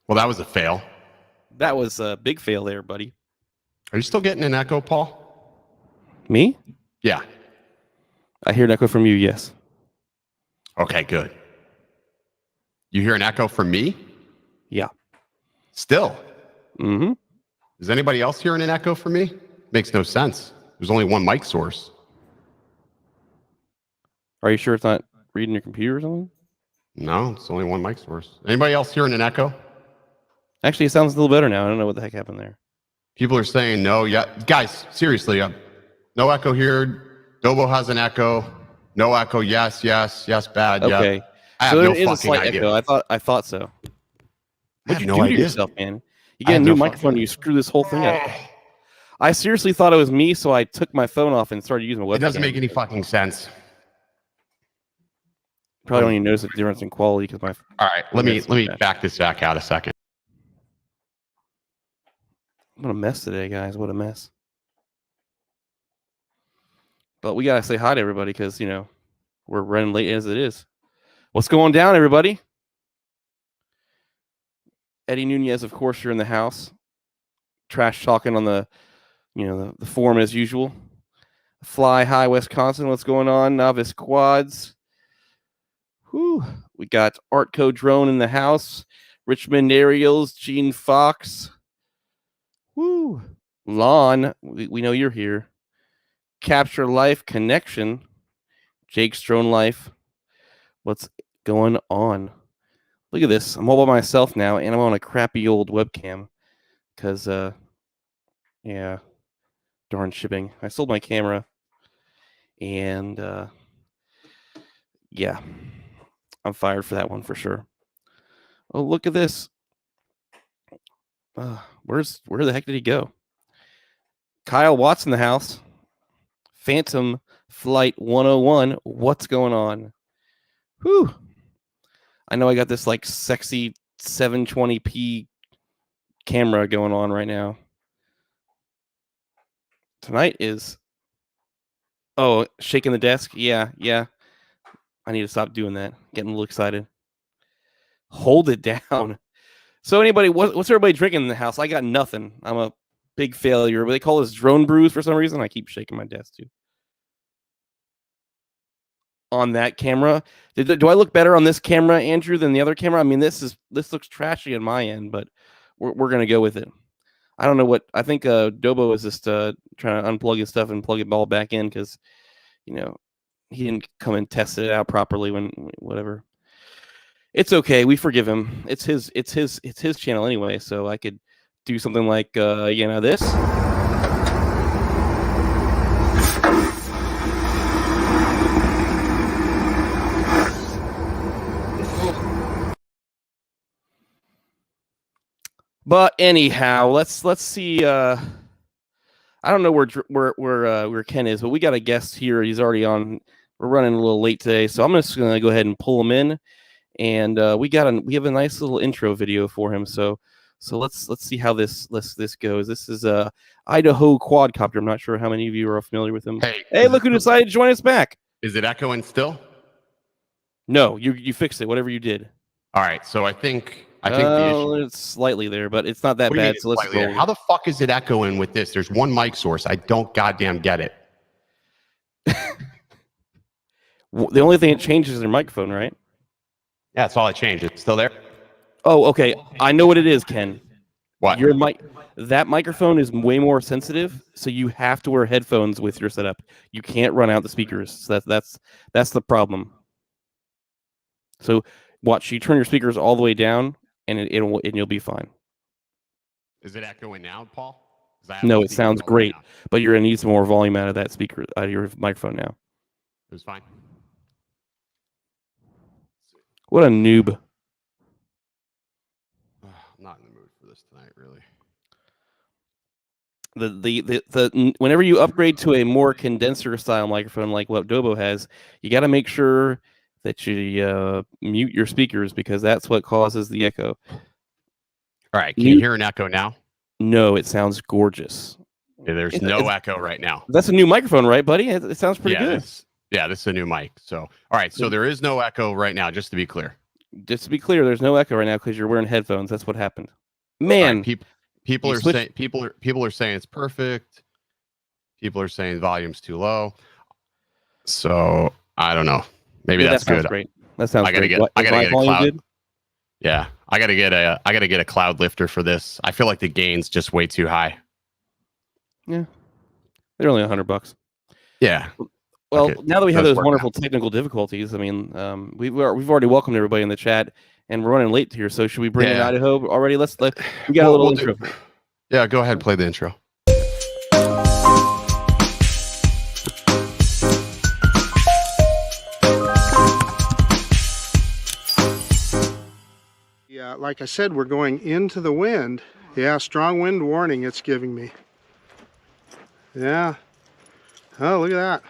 Well, that was a fail. That was a big fail there, buddy. Are you still getting an echo, Paul? Me? Yeah. I hear an echo from you, yes. Okay, good. You hear an echo from me? Yeah. Still? Mm-hmm. Is anybody else hearing an echo from me? Makes no sense. There's only one mic source. Are you sure it's not reading your computer or something? No, it's only one mic source. Anybody else hearing an echo? Actually, it sounds a little better now. I don't know what the heck happened there. People are saying no. Yeah, guys, seriously, no echo here. Dobo has an echo. No echo. Yes, yes, yes. Bad. Okay. Yeah. I have so no there is a fucking slight idea. echo. I thought so. What'd you no do idea. to yourself, man? You get a new microphone, you screw this whole thing up. I seriously thought it was me, so I took my phone off and started using my webcam. It doesn't make any fucking sense. Probably don't even notice the difference in quality because my. All right, let me back this back out a second. What a mess today, guys! What a mess. But we gotta say hi to everybody because we're running late as it is. What's going down, everybody? Eddie Nunez, of course, you're in the house. Trash talking on the, the forum as usual. Fly High Wisconsin, what's going on? Novice Quads. Whew. We got Artco Drone in the house. Richmond Aerials, Gene Fox. Woo. Lon, we know you're here. Capture Life Connection. Jake's Drone Life. What's going on? Look at this. I'm all by myself now, and I'm on a crappy old webcam. Because, yeah, darn shipping. I sold my camera. And, yeah, I'm fired for that one for sure. Oh, look at this. Where the heck did he go? Kyle Watts in the house. Phantom Flight 101. What's going on? Whew. I know I got this like sexy 720p camera going on right now. Tonight is shaking the desk. Yeah. I need to stop doing that. Getting a little excited. Hold it down. So anybody, what's everybody drinking in the house? I got nothing. I'm a big failure. But they call this drone brews for some reason. I keep shaking my desk too. On that camera, do I look better on this camera, Andrew, than the other camera? I mean, this looks trashy on my end, but we're gonna go with it. I don't know what I think. Dobo is just trying to unplug his stuff and plug it all back in because he didn't come and test it out properly when whatever. It's okay. We forgive him. It's his channel anyway. So I could do something like this. But anyhow, let's see. I don't know where Ken is, but we got a guest here. He's already on. We're running a little late today, so I'm just gonna go ahead and pull him in. And we have a nice little intro video for him. So let's see how this goes. This is Idaho Quadcopter. I'm not sure how many of you are familiar with him. Hey, look who decided to join us back. Is it echoing still? No, you fixed it. Whatever you did. All right. So I think the issue. It's slightly there, but it's not that bad. So let's go. How the fuck is it echoing with this? There's one mic source. I don't goddamn get it. The only thing it changes is their microphone, right? Yeah, that's all I changed. It's still there. Oh, okay. I know what it is, Ken. What? That microphone is way more sensitive, so you have to wear headphones with your setup. You can't run out the speakers. So that's the problem. So watch. You turn your speakers all the way down, and you'll be fine. Is it echoing now, Paul? No, it sounds great, but you're gonna need some more volume out of that speaker, out of your microphone now. It was fine. What a noob. I'm not in the mood for this tonight, really. The whenever you upgrade to a more condenser style microphone like what Dobo has, you got to make sure that you mute your speakers because that's what causes the echo. All right, can you hear an echo now? No, it sounds gorgeous. Yeah, there's no echo right now. That's a new microphone, right, buddy? It sounds pretty good. This is a new mic. So, all right, so there is no echo right now, just to be clear. Just to be clear, there's no echo right now because you're wearing headphones. That's what happened. Man, right, people are saying it's perfect. People are saying volume's too low. So I don't know. Maybe that's good. Great. That sounds great. I gotta get a cloud. Good? Yeah, I gotta get a cloud lifter for this. I feel like the gain's just way too high. Yeah, they're only $100. Yeah. Well, now that we have those wonderful technical difficulties, I mean, we've already welcomed everybody in the chat, and we're running late here. So should we bring in Idaho already? We got a little intro. Yeah, go ahead and play the intro. Yeah, like I said, we're going into the wind. Yeah, strong wind warning it's giving me. Yeah. Oh, look at that.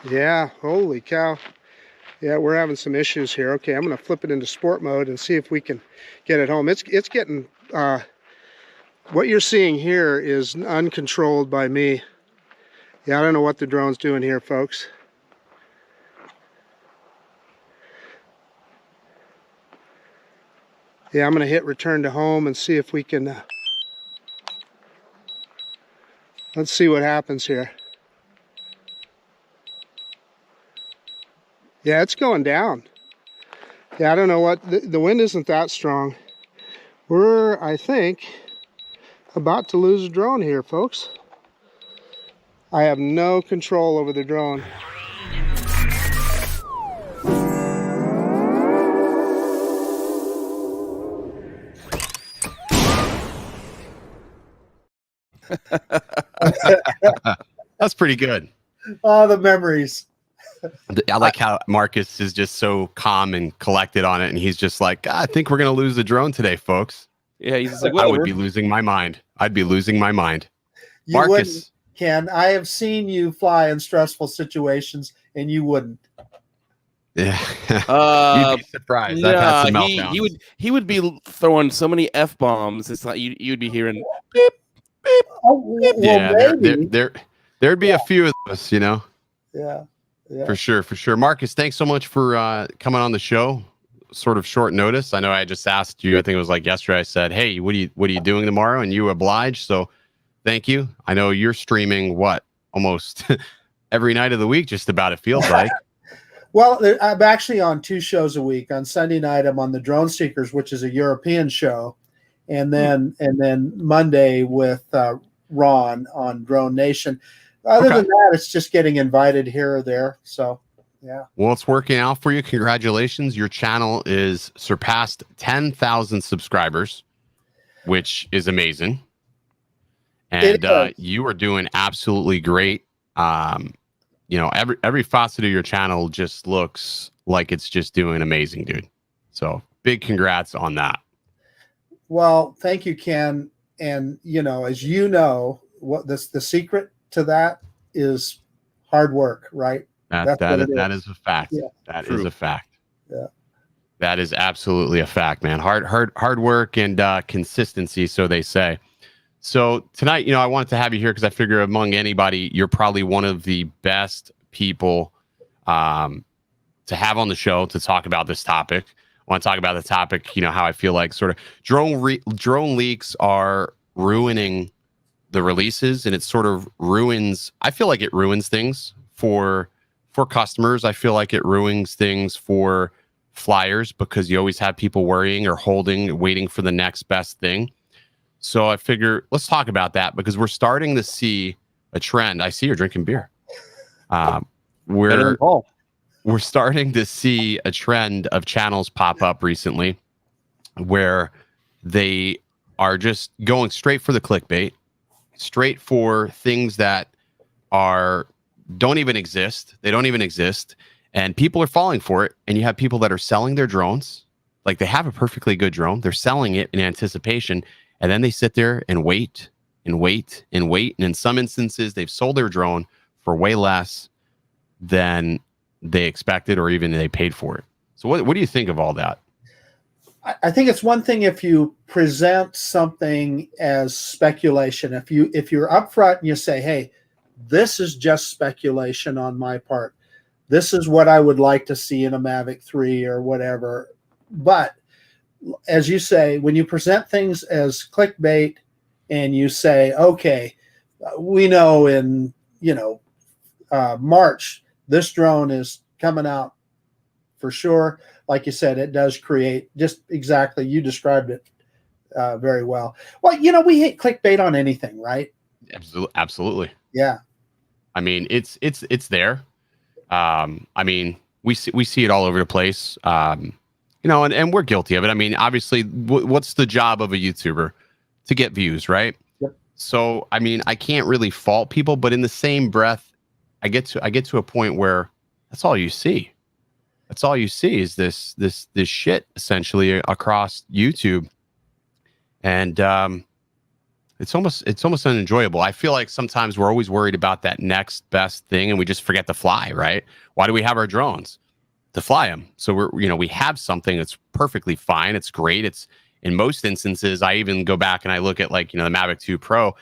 Yeah, holy cow. Yeah, we're having some issues here. Okay, I'm going to flip it into sport mode and see if we can get it home. It's getting, what you're seeing here is uncontrolled by me. Yeah, I don't know what the drone's doing here, folks. Yeah, I'm going to hit return to home and see if we can, let's see what happens here. Yeah, it's going down. Yeah, I don't know what, the wind isn't that strong. We're, I think, about to lose a drone here, folks. I have no control over the drone. That's pretty good. Oh, the memories. I like how Marcus is just so calm and collected on it, and he's just like, I think we're gonna lose the drone today, folks. Yeah, he's just like, I would be losing my mind. I'd be losing my mind. You Marcus, Ken, I have seen you fly in stressful situations, and you wouldn't. Yeah, you'd be surprised. I've had some meltdowns. He would be throwing so many F-bombs. It's like you'd be hearing beep beep. Oh, well, yeah, there'd be a few of us, you know. Yeah. Yeah. For sure. Marcus, thanks so much for coming on the show. Sort of short notice. I know I just asked you, I think it was like yesterday, I said, hey, what are you doing tomorrow? And you obliged. So thank you. I know you're streaming almost every night of the week, just about, it feels like. Well, I'm actually on 2 shows a week. On Sunday night, I'm on the Drone Seekers, which is a European show, and then Monday with Ron on Drone Nation. Other than that, it's just getting invited here or there. So, yeah. Well, it's working out for you. Congratulations. Your channel is surpassed 10,000 subscribers, which is amazing. And you are doing absolutely great. You know, every facet of your channel just looks like it's just doing amazing, dude. So big congrats on that. Well, thank you, Ken. And, you know, as you know, what the secret to that is hard work, right? That is a fact. Yeah. That is a fact. Yeah. That is absolutely a fact, man. Hard work and consistency, so they say. So tonight, you know, I wanted to have you here because I figure among anybody, you're probably one of the best people to have on the show to talk about this topic. I want to talk about the topic, you know, how I feel like sort of drone leaks are ruining the releases, and it sort of ruins, I feel like it ruins things for customers. I feel like it ruins things for flyers because you always have people worrying or waiting for the next best thing. So I figure let's talk about that because we're starting to see a trend. I see you're drinking beer. We're starting to see a trend of channels pop up recently where they are just going straight for the clickbait, straight for things that don't even exist. They don't even exist. And people are falling for it. And you have people that are selling their drones. Like they have a perfectly good drone. They're selling it in anticipation. And then they sit there and wait and wait and wait. And in some instances, they've sold their drone for way less than they expected or even they paid for it. So what do you think of all that? I think it's one thing if you present something as speculation. If you're upfront and you say, hey, this is just speculation on my part. This is what I would like to see in a Mavic 3 or whatever. But as you say, when you present things as clickbait and you say, okay, we know in, March, this drone is coming out for sure. Like you said, it does create just exactly, you described it very well. Well, we hate clickbait on anything, right? Absolutely. Yeah. I mean, it's there. I mean, we see it all over the place. And we're guilty of it. I mean, obviously, what's the job of a YouTuber? To get views, right? Yep. So, I mean, I can't really fault people, but in the same breath, I get to a point where that's all you see. That's all you see is this shit essentially across YouTube, and it's almost unenjoyable. I feel like sometimes we're always worried about that next best thing, and we just forget to fly. Right? Why do we have our drones? To fly them. So we have something that's perfectly fine. It's great. It's in most instances. I even go back and I look at the Mavic 2 Pro,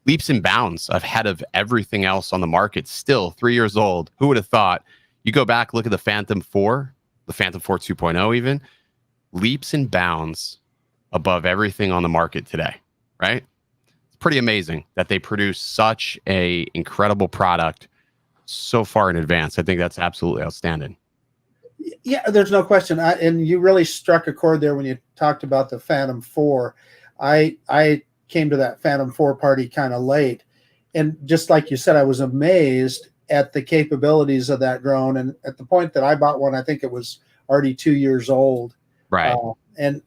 leaps and bounds ahead of everything else on the market. Still 3 years old. Who would have thought? You go back, look at the Phantom 4, the Phantom 4 2.0, even leaps and bounds above everything on the market today. Right? It's pretty amazing that they produce such a incredible product so far in advance. I think that's absolutely outstanding. Yeah, there's no question. And you really struck a chord there when you talked about the Phantom 4. I came to that Phantom 4 party kind of late. And just like you said, I was amazed at the capabilities of that drone. And at the point that I bought one, I think it was already 2 years old. Right. I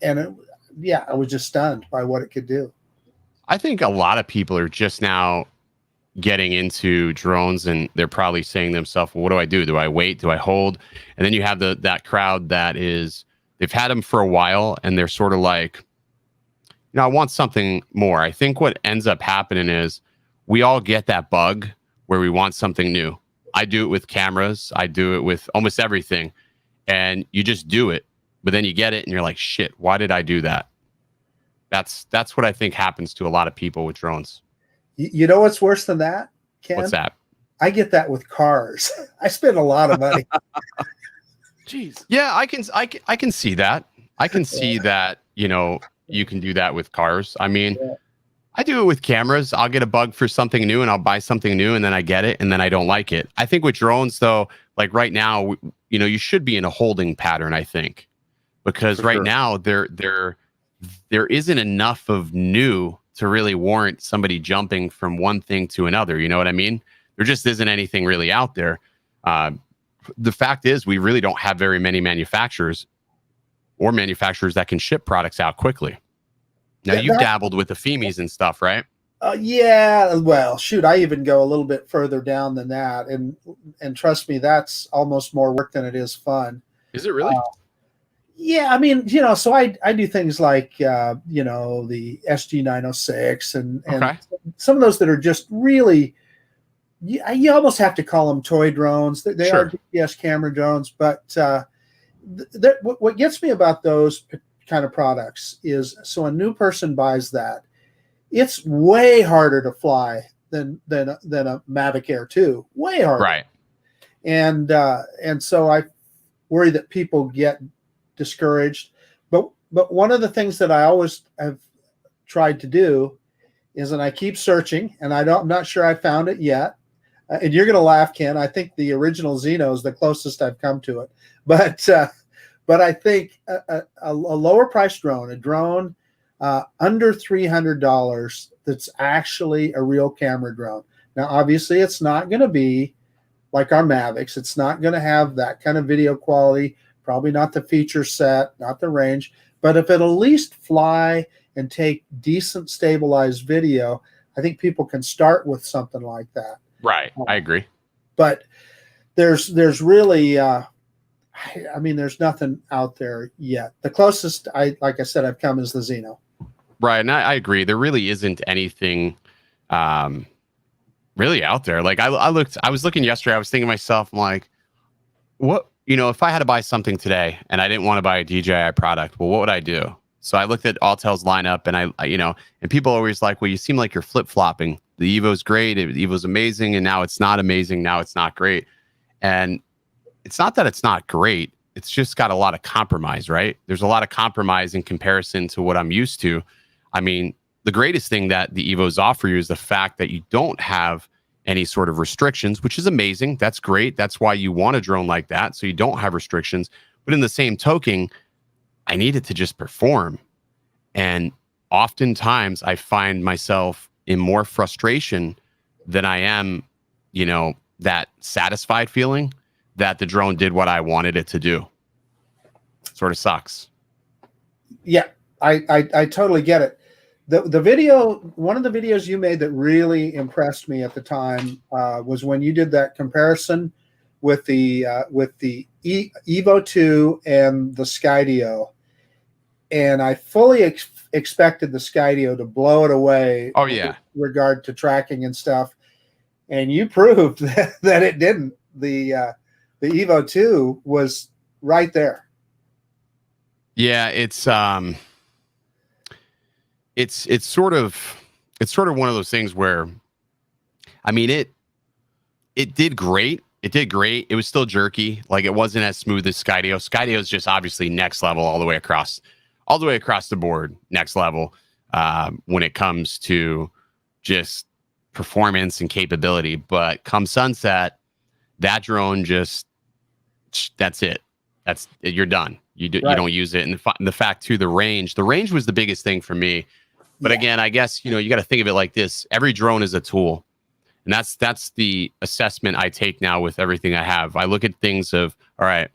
was just stunned by what it could do. I think a lot of people are just now getting into drones, and they're probably saying to themselves, well, what do I do? Do I wait? Do I hold? And then you have that crowd that is, they've had them for a while and they're sort of like, I want something more. I think what ends up happening is we all get that bug where we want something new. I do it with cameras. I do it with almost everything. And you just do it, but then you get it and you're like, shit, why did I do that? That's what I think happens to a lot of people with drones. You know what's worse than that, Ken? What's that? I get that with cars. I spend a lot of money. Jeez. Yeah, I can see that. I can see that, you can do that with cars. I mean, I do it with cameras. I'll get a bug for something new and I'll buy something new and then I get it and then I don't like it. I think with drones though, like right now, you should be in a holding pattern, I think, because right now there isn't enough of new to really warrant somebody jumping from one thing to another. You know what I mean? There just isn't anything really out there. The fact is we really don't have very many manufacturers that can ship products out quickly. Now you've dabbled with the FEMIs and stuff, right? Yeah, well, shoot, I even go a little bit further down than that, and trust me, that's almost more work than it is fun. Is it really? Yeah, I mean, so I do things like the SG906 and some of those that are just really, you almost have to call them toy drones. They are GPS camera drones, but what gets me about those kind of products is, so a new person buys that, it's way harder to fly than a Mavic Air 2, way harder. Right. And so I worry that people get discouraged. But one of the things that I always have tried to do is, and I keep searching, and I'm not sure I found it yet. And you're going to laugh, Ken. I think the original Xeno is the closest I've come to it. But I think a lower price drone, a drone under $300 that's actually a real camera drone. Now, obviously, it's not going to be like our Mavics. It's not going to have that kind of video quality, probably not the feature set, not the range. But if it'll at least fly and take decent stabilized video, I think people can start with something like that. Right. I agree. But there's really, there's nothing out there yet. The closest like I said, I've come is the Xeno. Right. And I agree. There really isn't anything really out there. Like I was looking yesterday, I was thinking to myself, I'm like, what, if I had to buy something today and I didn't want to buy a DJI product, well, what would I do? So I looked at Autel's lineup and I and people always like, well, you seem like you're flip-flopping. The Evo's great. The Evo's amazing. And now it's not amazing. Now it's not great. And it's not that it's not great. It's just got a lot of compromise, right? There's a lot of compromise in comparison to what I'm used to. I mean, the greatest thing that the Evos offer you is the fact that you don't have any sort of restrictions, which is amazing. That's great. That's why you want a drone like that, so you don't have restrictions. But in the same token, I need it to just perform. And oftentimes I find myself in more frustration than I am, that satisfied feeling that the drone did what I wanted it to do. Sort of sucks. Yeah, I totally get it. The video, one of the videos you made that really impressed me at the time was when you did that comparison with the Evo 2 and the Skydio. And I fully expected the Skydio to blow it away. Oh, yeah. With regard to tracking and stuff. And you proved that it didn't. The Evo 2 was right there. Yeah, it's sort of one of those things where, I mean, it did great. It did great. It was still jerky. Like, it wasn't as smooth as Skydio. Skydio is just obviously next level all the way across the board, next level when it comes to just performance and capability. But come sunset, that drone that's it. You're done. You don't use it. And the fact too, the range was the biggest thing for me. But again, I guess, you got to think of it like this. Every drone is a tool. And that's the assessment I take now with everything I have. I look at things of, all right,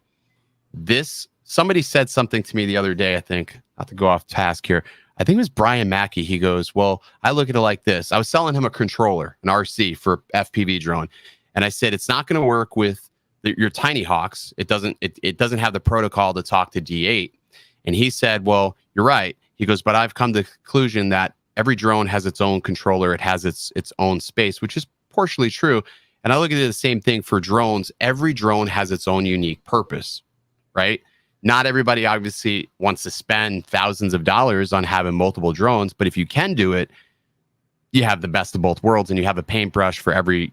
somebody said something to me the other day, I think, not to go off task here. I think it was Brian Mackey. He goes, well, I look at it like this. I was selling him a controller, an RC for FPV drone. And I said, it's not going to work with your Tiny Hawks. It doesn't have the protocol to talk to D8. And he said, well, you're right. He goes, but I've come to the conclusion that every drone has its own controller. It has its own space, which is partially true. And I look at it the same thing for drones. Every drone has its own unique purpose, right? Not everybody obviously wants to spend thousands of dollars on having multiple drones, but if you can do it, you have the best of both worlds, and you have a paintbrush for every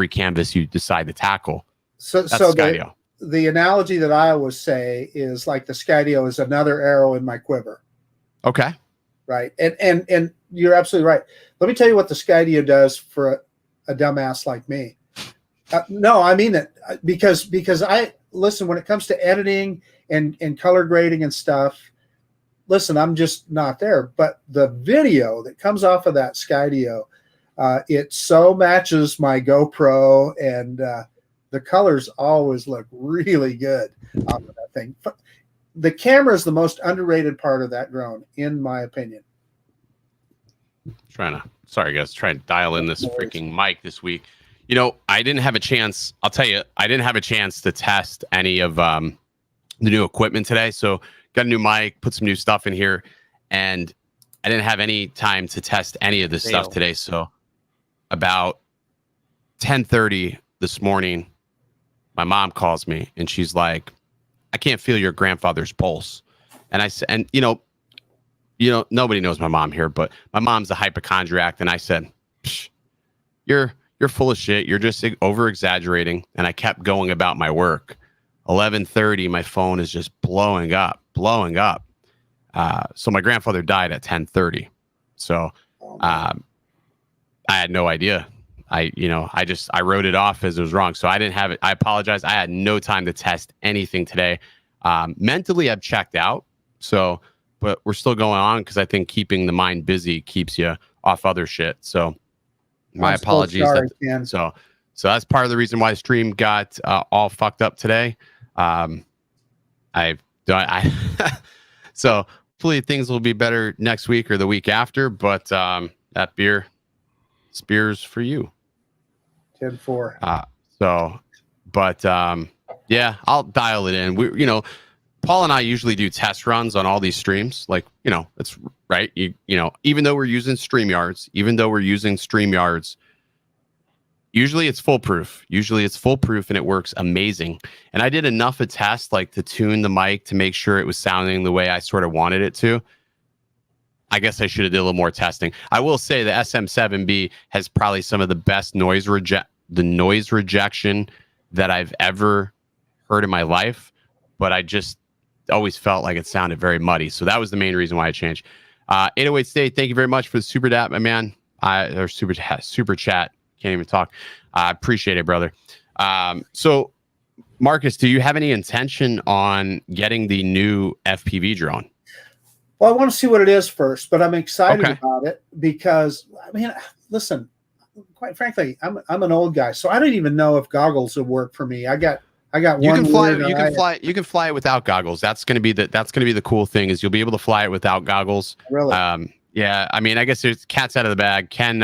canvas you decide to tackle. So the analogy that I always say is like the Skydio is another arrow in my quiver. Okay. Right. And you're absolutely right. Let me tell you what the Skydio does for a dumbass like me. No, I mean it, because I listen, when it comes to editing and color grading and stuff, listen, I'm just not there. But the video that comes off of that Skydio, it so matches my GoPro, and the colors always look really good off of that thing. The camera is the most underrated part of that drone, in my opinion. Sorry guys, trying to dial in this freaking mic this week. You know, I didn't have a chance. I'll tell you, I didn't have a chance to test any of the new equipment today. So got a new mic, put some new stuff in here, and I didn't have any time to test any of this stuff today. So about 10:30 this morning, my mom calls me and she's like, "I can't feel your grandfather's pulse." And I said, and you know, nobody knows my mom here, but my mom's a hypochondriac. And I said, you're full of shit. You're just over exaggerating. And I kept going about my work. 11:30, my phone is just blowing up. So my grandfather died at 10:30. So I had no idea. I wrote it off as it was wrong. So I didn't have it. I apologize. I had no time to test anything today. Mentally, I've checked out. So, but we're still going on because I think keeping the mind busy keeps you off other shit. So my apologies. So that's part of the reason why the stream got all fucked up today. So hopefully things will be better next week or the week after. But that beer, Spears for you. 10-4. Yeah, I'll dial it in. Paul and I usually do test runs on all these streams. Like, it's right. Even though we're using StreamYards, usually it's foolproof. And it works amazing. And I did enough of tests like to tune the mic to make sure it was sounding the way I sort of wanted it to. I guess I should have did a little more testing. I will say the SM7B has probably some of the best noise rejection that I've ever heard in my life, but I just always felt like it sounded very muddy. So that was the main reason why I changed. 808 State, thank you very much for the super dap, my man. Or super chat. Can't even talk. I appreciate it, brother. So Marcus, do you have any intention on getting the new FPV drone? Well, I want to see what it is first, but I'm excited about it because, listen, quite frankly, I'm an old guy, so I don't even know if goggles would work for me. I got you can fly it without goggles. That's gonna be the cool thing, is you'll be able to fly it without goggles. Really? Yeah. I mean, I guess there's cats out of the bag. Ken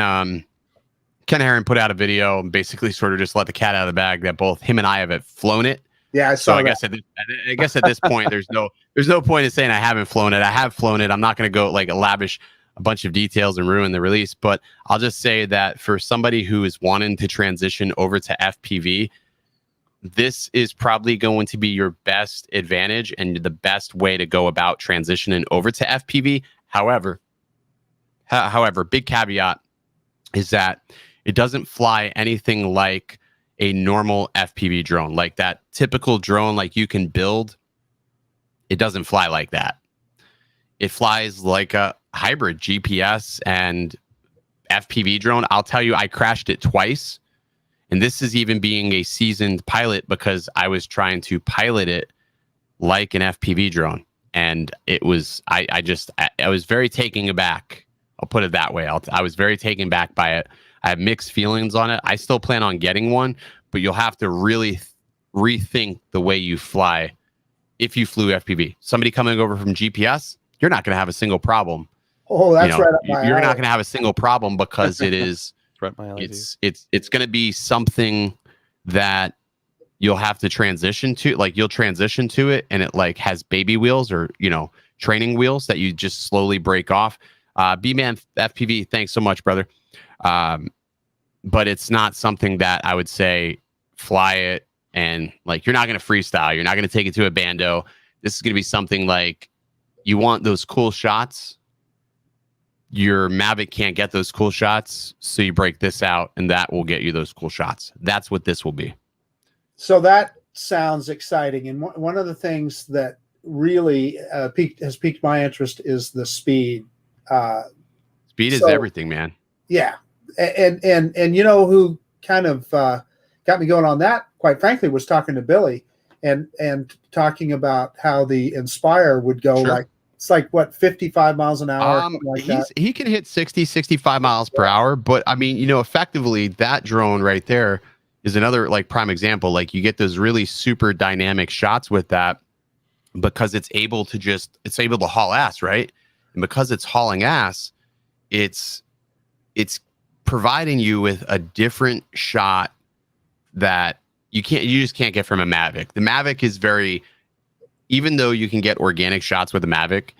Herron put out a video and basically sort of just let the cat out of the bag that both him and I have flown it. Yeah, I saw that. I guess at this point there's no point in saying I haven't flown it. I have flown it. I'm not going to go like lavish a bunch of details and ruin the release, but I'll just say that for somebody who is wanting to transition over to FPV, this is probably going to be your best advantage and the best way to go about transitioning over to FPV. However, big caveat is that it doesn't fly anything like a normal FPV drone, like that typical drone like you can build. It doesn't fly like that. It flies like a hybrid GPS and FPV drone. I'll tell you, I crashed it twice. And this is even being a seasoned pilot, because I was trying to pilot it like an FPV drone. And it was, I was very taken aback. I'll put it that way. I was very taken back by it. I have mixed feelings on it. I still plan on getting one, but you'll have to really rethink the way you fly if you flew FPV. Somebody coming over from GPS, you're not going to have a single problem. Oh, that's right up my alley. You're not going to have a single problem because it is. It's going to be something that you'll have to transition to. Like, you'll transition to it, and it like has baby wheels or training wheels that you just slowly break off. B-Man FPV, thanks so much, brother. But it's not something that I would say fly it and like you're not going to freestyle. You're not going to take it to a bando. This is going to be something like you want those cool shots. Your Mavic can't get those cool shots, so you break this out, and that will get you those cool shots. That's what this will be. So that sounds exciting. And one of the things that really has piqued my interest is the speed. Speed is So, everything, man. Yeah, and you know who kind of got me going on that, quite frankly, was talking to Billy and talking about how the Inspire would go Sure. like, it's like what, 55 miles an hour, something like that. He can hit 60, 65 miles per hour, but I mean, you know, effectively that drone right there is another like prime example. Like you get those really super dynamic shots with that because it's able to haul ass, right? And because it's hauling ass, it's providing you with a different shot that you just can't get from a Mavic. The Mavic is even though you can get organic shots with a Mavic,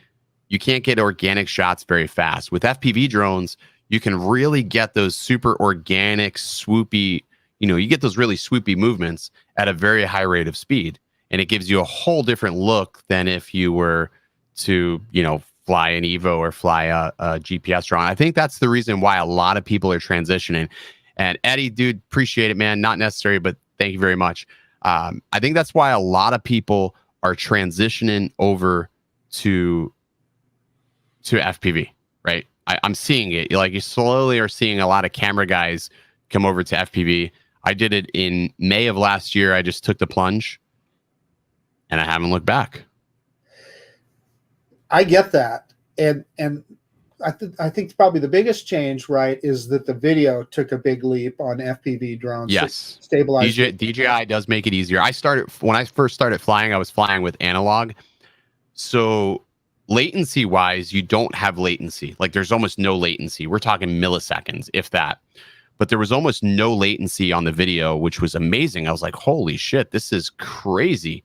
you can't get organic shots very fast. With FPV drones, you can really get those super organic, swoopy, you get those really swoopy movements at a very high rate of speed. And it gives you a whole different look than if you were to, fly an Evo or fly a GPS drone. I think that's the reason why a lot of people are transitioning. And Eddie, dude, appreciate it, man. Not necessary, but thank you very much. I think that's why a lot of people are transitioning over to FPV, right? I'm seeing it. Like you slowly are seeing a lot of camera guys come over to FPV. I did it in May of last year. I just took the plunge and I haven't looked back. I get that. And I think probably the biggest change, right, is that the video took a big leap on FPV drones. Yes. Stabilized. DJI does make it easier. When I first started flying, I was flying with analog. So latency wise, you don't have latency. Like there's almost no latency. We're talking milliseconds, if that. But there was almost no latency on the video, which was amazing. I was like, holy shit, this is crazy.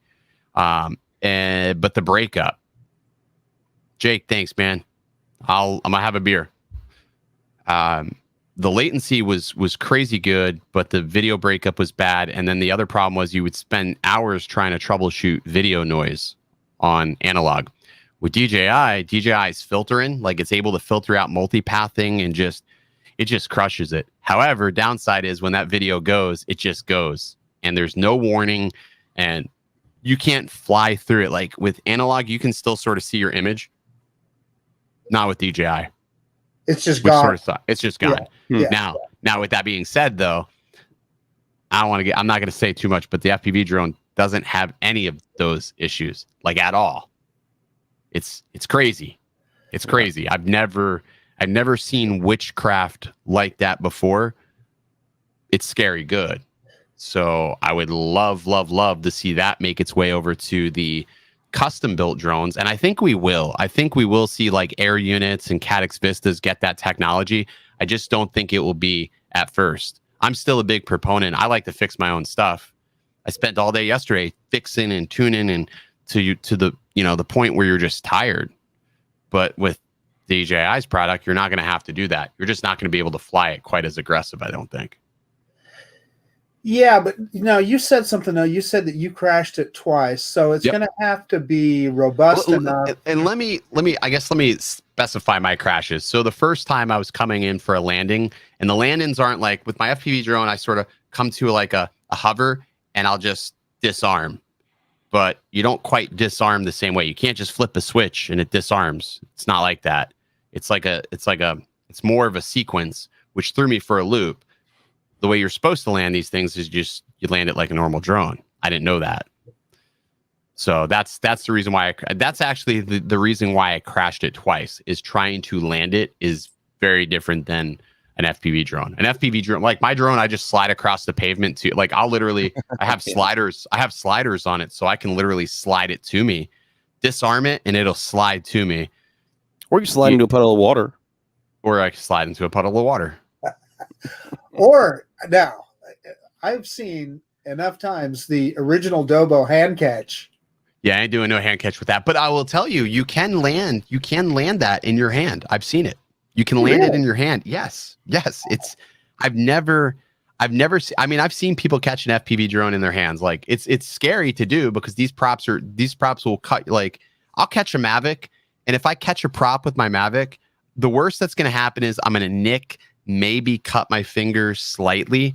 But the breakup. Jake, thanks, man. I'm gonna have a beer. The latency was crazy good, but the video breakup was bad. And then the other problem was you would spend hours trying to troubleshoot video noise on analog. With DJI's filtering, like it's able to filter out multipathing and it just crushes it. However, downside is when that video goes, it just goes and there's no warning and you can't fly through it. Like with analog, you can still sort of see your image. Not with DJI. It's just gone. It's just gone. Yeah. Now, with that being said, though, I'm not going to say too much, but the FPV drone doesn't have any of those issues, like at all. It's crazy. It's crazy. I've never seen witchcraft like that before. It's scary good. So I would love to see that make its way over to the custom built drones. And I think we will. I think we will see like air units and Caddx Vistas get that technology. I just don't think it will be at first. I'm still a big proponent. I like to fix my own stuff. I spent all day yesterday fixing and tuning and to the the point where you're just tired. But with DJI's product, you're not going to have to do that. You're just not going to be able to fly it quite as aggressive, I don't think. Yeah, but you said something though. You said that you crashed it twice, so it's going to have to be robust enough. And let me specify my crashes. So the first time I was coming in for a landing, and the landings aren't like with my FPV drone. I sort of come to like a hover, and I'll just disarm. But you don't quite disarm the same way. You can't just flip a switch and it disarms. It's not like that. It's more of a sequence, which threw me for a loop. The way you're supposed to land these things is just you land it like a normal drone. I didn't know that. So that's the reason why that's actually the reason why I crashed it twice. Is trying to land it is very different than an FPV drone. An FPV drone, like my drone, I just slide across the pavement to like I have sliders. I have sliders on it, so I can literally slide it to me, disarm it, and it'll slide to me. Or you slide into a puddle of water. Or I can slide into a puddle of water. Or now, I've seen enough times the OriginaldoBo hand catch. Yeah, I ain't doing no hand catch with that. But I will tell you, you can land that in your hand. I've seen it. You can land it in your hand. Yes. I've seen people catch an FPV drone in their hands. Like it's scary to do because these props will cut. Like I'll catch a Mavic, and if I catch a prop with my Mavic, the worst that's going to happen is I'm going to nick, maybe cut my finger slightly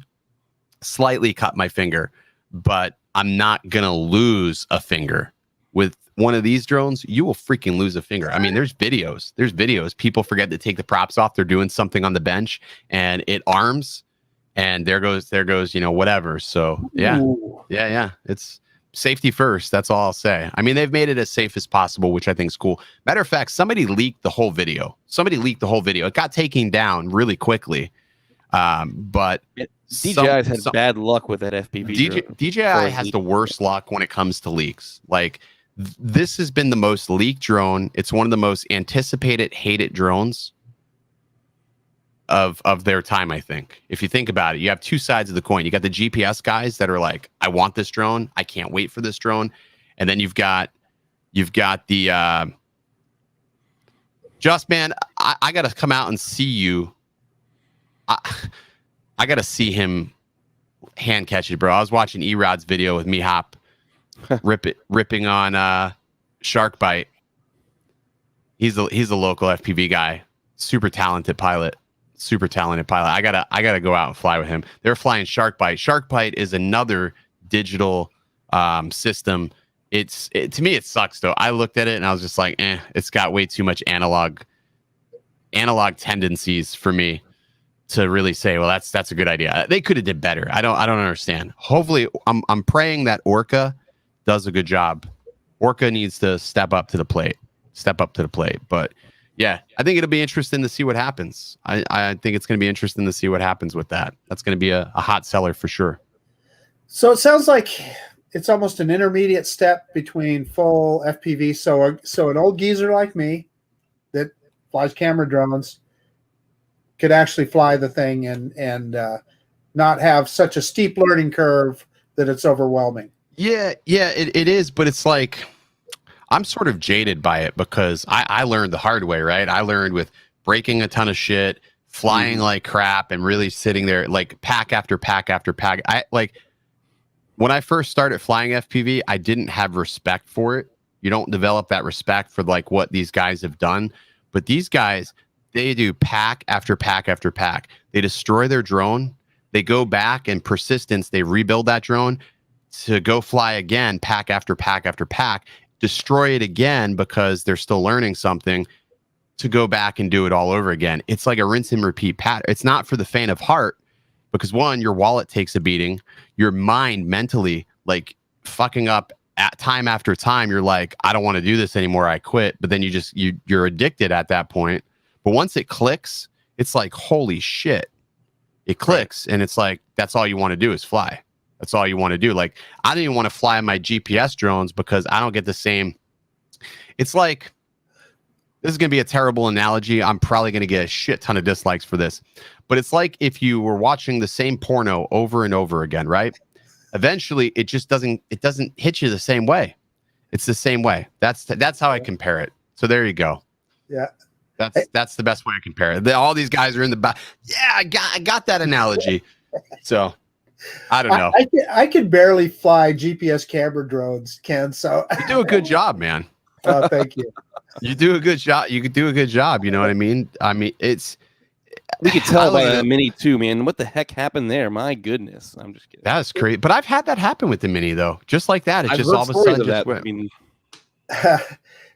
cut my finger, but I'm not going to lose a finger. With one of these drones, you will freaking lose a finger. I mean, there's videos. People forget to take the props off. They're doing something on the bench and it arms and there goes, whatever. So yeah. Ooh. Yeah. It's safety first. That's all I'll say. I mean, they've made it as safe as possible, which I think is cool. Matter of fact, somebody leaked the whole video. It got taken down really quickly. But DJI's had bad luck with that FPV. DJI has the worst luck when it comes to leaks. Like this has been the most leaked drone. It's one of the most anticipated, hated drones of their time, I think. If you think about it, you have two sides of the coin. You got the GPS guys that are like, I want this drone. I can't wait for this drone. And then you've got the Just man, I gotta come out and see you. I gotta see him hand catch it, bro. I was watching Erod's video with me hop ripping on shark bite. He's a local FPV guy, super talented pilot. I gotta go out and fly with him. They're flying shark bite. Shark bite is another digital system. To me it sucks though. I looked at it and I was just like, it's got way too much analog tendencies for me to really say, well, that's a good idea. They could have did better. I don't understand. Hopefully, I'm praying that Orca does a good job. Orca needs to step up to the plate. But yeah, I think it'll be interesting to see what happens. I think it's going to be interesting to see what happens with that. That's going to be a hot seller for sure. So it sounds like it's almost an intermediate step between full FPV. So an old geezer like me that flies camera drones could actually fly the thing and not have such a steep learning curve that it's overwhelming. Yeah, it is, but it's like I'm sort of jaded by it because I learned the hard way, right? I learned with breaking a ton of shit, flying like crap, and really sitting there like pack after pack after pack. When I first started flying FPV, I didn't have respect for it. You don't develop that respect for like what these guys have done, but these guys, they do pack after pack after pack. They destroy their drone. They go back and persistence. They rebuild that drone to go fly again, pack after pack after pack, destroy it again because they're still learning something to go back and do it all over again. It's like a rinse and repeat pattern. It's not for the faint of heart because one, your wallet takes a beating, your mind mentally like fucking up at time after time. You're like, I don't want to do this anymore. I quit. But then you're addicted at that point. But once it clicks, it's like, holy shit, it clicks. And it's like, that's all you want to do is fly. That's all you want to do. Like, I didn't even want to fly my GPS drones because I don't get the same. It's like, this is going to be a terrible analogy. I'm probably going to get a shit ton of dislikes for this. But it's like if you were watching the same porno over and over again, right? Eventually, it just doesn't hit you the same way. It's the same way. That's how I compare it. So there you go. Yeah. That's the best way to compare it. All these guys are in the back. Yeah, I got that analogy. So I don't know. I can barely fly GPS camera drones, Ken. So you do a good job, man. Oh, thank you. You do a good job. You could do a good job. You know what I mean? I mean, we could tell by the Mini too, man. What the heck happened there? My goodness. I'm just kidding. That's crazy. But I've had that happen with the Mini though. Just like that. It's just all of a sudden just went. I mean,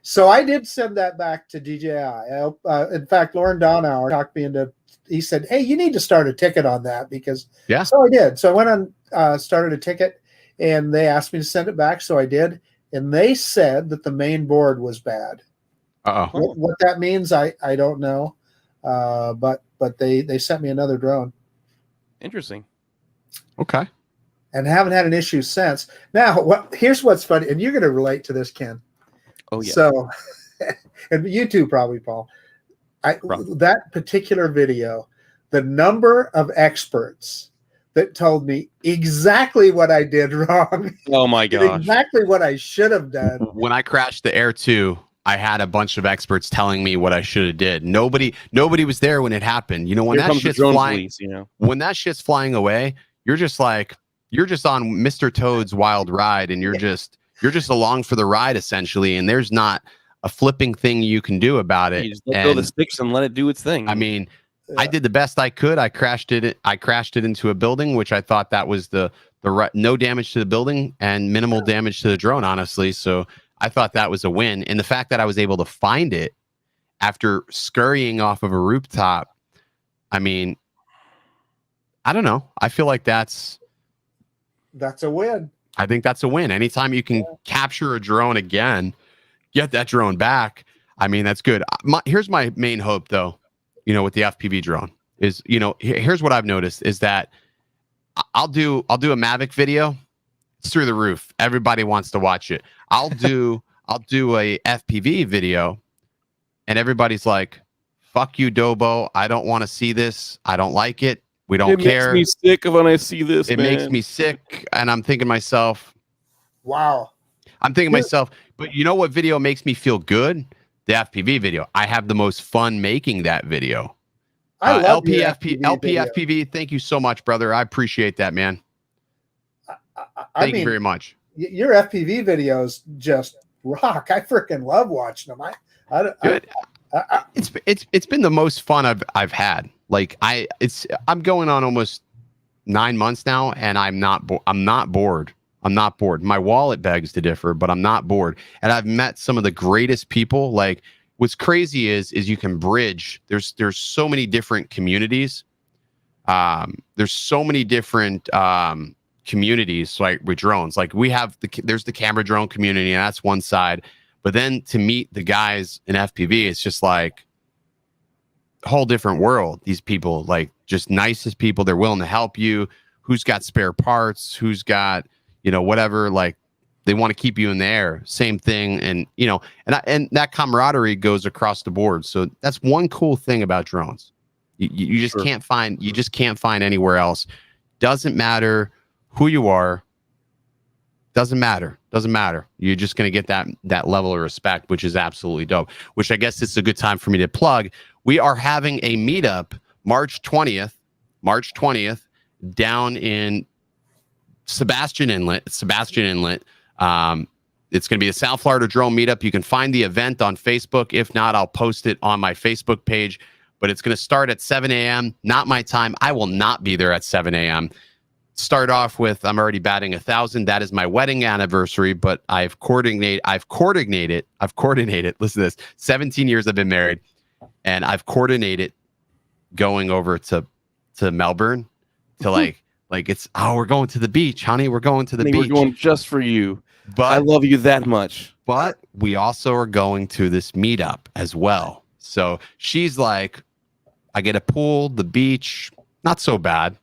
so I did send that back to DJI. In fact, Lauren Donauer talked me into. He said, "Hey, you need to start a ticket on that because." Yeah. So I did. So I went on, started a ticket, and they asked me to send it back. So I did, and they said that the main board was bad. What that means, I don't know, but they sent me another drone. Interesting. Okay. And haven't had an issue since. Now, here's what's funny, and you're going to relate to this, Ken. Oh yeah. So, and you too, probably, Paul. That particular video, the number of experts that told me exactly what I did wrong. Oh my gosh. Exactly what I should have done. When I crashed the Air 2, I had a bunch of experts telling me what I should have did. Nobody was there when it happened. You know, when that shit's flying, police, you know, when that shit's flying away, you're just on Mr. Toad's wild ride, and you're just along for the ride essentially, and there's not a flipping thing you can do about it. You just let go of the sticks and let it do its thing. I mean, I did the best I could. I crashed it into a building, which I thought that was the right, no damage to the building and minimal damage to the drone, honestly. So I thought that was a win. And the fact that I was able to find it after scurrying off of a rooftop, I mean, I don't know. I feel like that's a win. I think that's a win. Anytime you can capture a drone again, get that drone back. I mean, that's good. Here's my main hope, though, with the FPV drone is, here's what I've noticed is that I'll do a Mavic video. It's through the roof. Everybody wants to watch it. I'll do a FPV video and everybody's like, fuck you, Dobo. I don't want to see this. I don't like it. We don't care. It makes me sick when I see this. It makes me sick. And I'm thinking to myself, wow. I'm thinking to myself, but you know what video makes me feel good? The FPV video. I have the most fun making that video. I love LPFPV. Thank you so much, brother. I appreciate that, man. Thank you very much. Your FPV videos just rock. I freaking love watching them. It's been the most fun I've had. Like I'm going on almost 9 months now, and I'm not bored. I'm not bored. My wallet begs to differ, but I'm not bored. And I've met some of the greatest people. Like what's crazy is you can bridge. There's so many different communities. There's so many different communities like with drones. Like we have there's the camera drone community, and that's one side. But then to meet the guys in FPV, it's just like a whole different world. These people, like just nicest people. They're willing to help you. Who's got spare parts? Who's got, whatever, like they want to keep you in the air. Same thing. And, and that camaraderie goes across the board. So that's one cool thing about drones. You just can't find anywhere else. Doesn't matter who you are. Doesn't matter. You're just going to get that level of respect, which is absolutely dope, which I guess it's a good time for me to plug. We are having a meetup March 20th down in Sebastian Inlet. It's going to be a South Florida drone meetup. You can find the event on Facebook. If not, I'll post it on my Facebook page, but it's going to start at 7 a.m. Not my time. I will not be there at 7 a.m. Start off with, I'm already batting 1,000. That is my wedding anniversary, but I've coordinated. Listen to this. 17 years I've been married, and I've coordinated going over to Melbourne to like it's, we're going to the beach, honey. We're going to the beach. We're going just for you. But I love you that much. But we also are going to this meetup as well. So she's like, I get a pool, the beach, not so bad.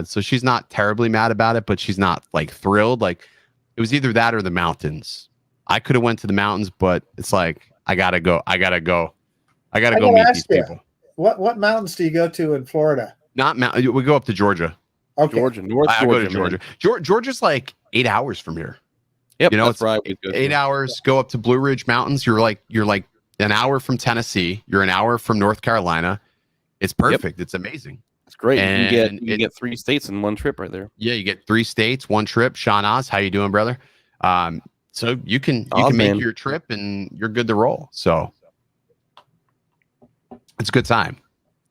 So she's not terribly mad about it, but she's not like thrilled. Like it was either that or the meuntains. I could have went to the mountains, but it's like, I gotta go meet these people. What mountains do you go to in Florida? Not mountain. We go up to Georgia. Okay. Georgia, North I Georgia. go to Georgia. Georgia's like 8 hours from here. Yep, it's that's right. 8 hours. Go up to Blue Ridge Mountains. You're like an hour from Tennessee. You're an hour from North Carolina. It's perfect. Yep. It's amazing. It's great. And you get 3 states in one trip right there. Yeah, you get 3 states, 1 trip. Sean Oz, how you doing, brother? So you can make your trip and you're good to roll. So it's a good time.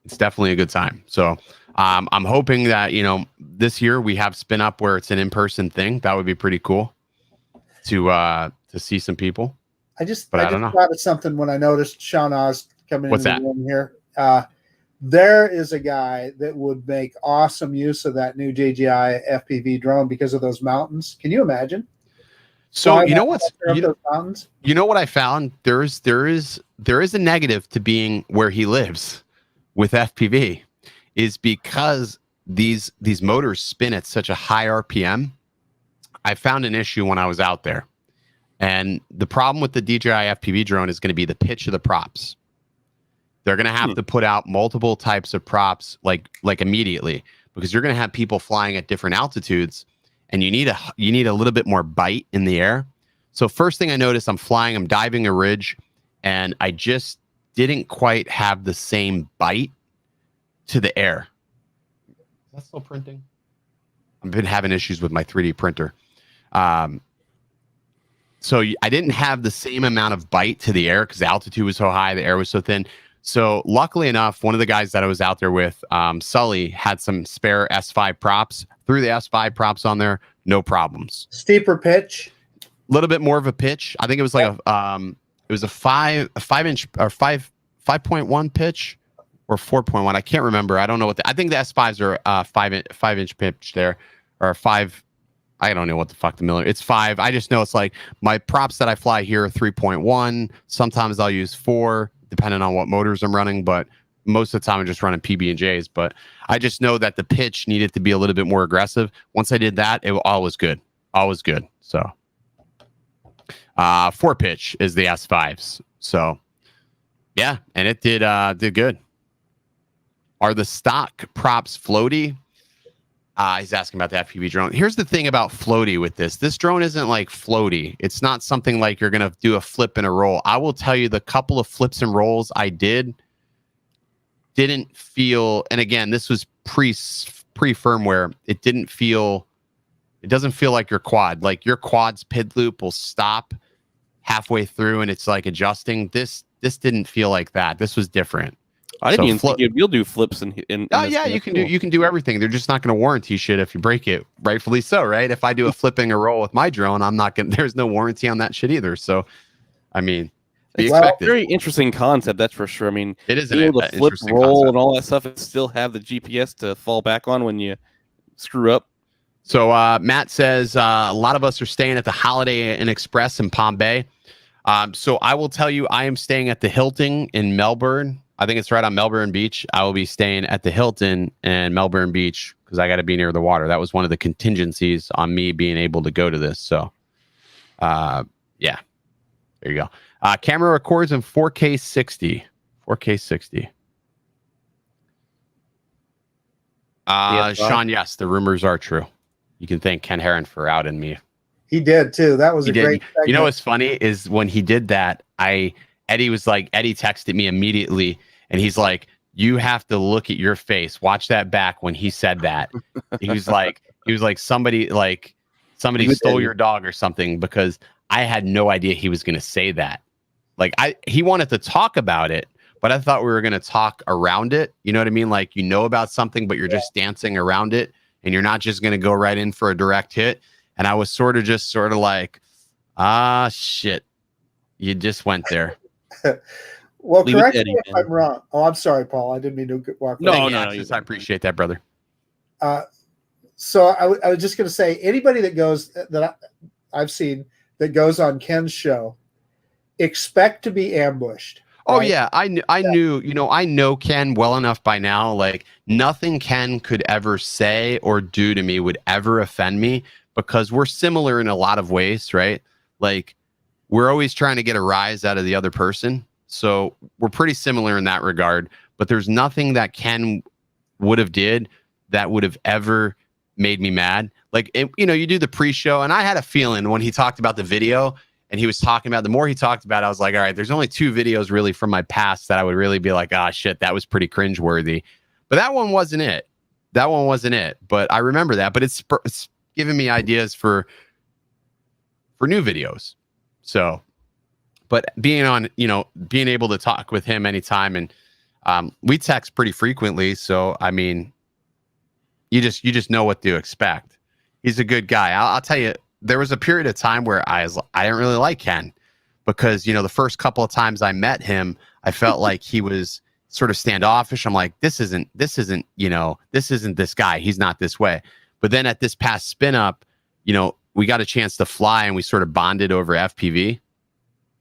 It's definitely a good time. So I'm hoping that this year we have Spin Up where it's an in-person thing. That would be pretty cool to see some people. I just thought of something when I noticed Sean Oz coming in the room here. There is a guy that would make awesome use of that new DJI FPV drone because of those mountains. Can you imagine? So you know what I found? There is a negative to being where he lives with FPV, is because these motors spin at such a high RPM. I found an issue when I was out there, and the problem with the DJI FPV drone is going to be the pitch of the props. They're going to have to put out multiple types of props like immediately, because you're going to have people flying at different altitudes, and you need a little bit more bite in the air. So first thing I noticed, I'm diving a ridge, and I just didn't quite have the same bite to the air. Is that still printing? I've been having issues with my 3D printer. So I didn't have the same amount of bite to the air because the altitude was so high, the air was so thin. So luckily enough, one of the guys that I was out there with, Sully, had some spare S5 props. Threw the S5 props on there, no problems. Steeper pitch? little bit more of a pitch. I think it was like it was a 5-inch or 5.1 pitch or 4.1. I can't remember. I don't know what I think the S5s are 5-inch pitch there, or 5. I don't know what the fuck the millimeter. It's 5. I just know it's like my props that I fly here are 3.1. Sometimes I'll use 4, depending on what motors I'm running. But most of the time I'm just running PB&Js. But I just know that the pitch needed to be a little bit more aggressive. Once I did that, it all was good. All was good. So 4 pitch is the S5s. So yeah, and it did good. Are the stock props floaty? He's asking about the FPV drone. Here's the thing about floaty with this. This drone isn't like floaty. It's not something like you're going to do a flip and a roll. I will tell you the couple of flips and rolls I didn't feel, and again, this was pre-firmware. It doesn't feel like your quad. Like your quad's PID loop will stop halfway through and it's like adjusting. This didn't feel like that. This was different. I didn't even think you'll do flips and oh yeah, you can do everything. They're just not going to warranty shit if you break it. Rightfully so, right? If I do a flipping or roll with my drone, I'm not going. There's no warranty on that shit either. So, I mean, it's a very interesting concept, that's for sure. I mean, it is being able to flip, roll, and all that stuff, and still have the GPS to fall back on when you screw up. So Matt says a lot of us are staying at the Holiday Inn Express in Palm Bay. So I will tell you, I am staying at the Hilton in Melbourne. I think it's right on Melbourne Beach. I will be staying at the Hilton in Melbourne Beach because I got to be near the water. That was one of the contingencies on me being able to go to this. So, yeah, there you go. Camera records in 4K 60. 4K 60. Sean, yes, the rumors are true. You can thank Ken Heron for outing me. He did too. That was a great segment. You know what's funny is when he did that, Eddie texted me immediately and he's like, you have to look at your face. Watch that back when he said that. he was like somebody stole your dog or something, because I had no idea he was going to say that. Like he wanted to talk about it, but I thought we were going to talk around it. You know what I mean? Like, you know about something, but you're just dancing around it and you're not just going to go right in for a direct hit. And I was sort of like, shit, you just went there. Well, correct me if I'm wrong. Oh, I'm sorry, Paul. I didn't mean to walk. No, I appreciate that, brother. So I was just going to say, anybody that goes that I've seen that goes on Ken's show, expect to be ambushed. Right? Oh yeah, I knew. You know, I know Ken well enough by now. Like, nothing Ken could ever say or do to me would ever offend me, because we're similar in a lot of ways, right? Like, we're always trying to get a rise out of the other person. So we're pretty similar in that regard, but there's nothing that Ken would have did that would have ever made me mad. Like, you know, you do the pre-show, and I had a feeling when he talked about the video and he was talking about, the more he talked about it, I was like, all right, there's only 2 videos really from my past that I would really be like, ah, shit, that was pretty cringeworthy. But that one wasn't it. But I remember that, but it's giving me ideas for new videos. So, but being able to talk with him anytime, and we text pretty frequently. So, I mean, you just know what to expect. He's a good guy. I'll tell you, there was a period of time where I didn't really like Ken, because, you know, the first couple of times I met him, I felt like he was sort of standoffish. I'm like, this isn't this guy. He's not this way. But then at this past spin up, you know, we got a chance to fly and we sort of bonded over FPV.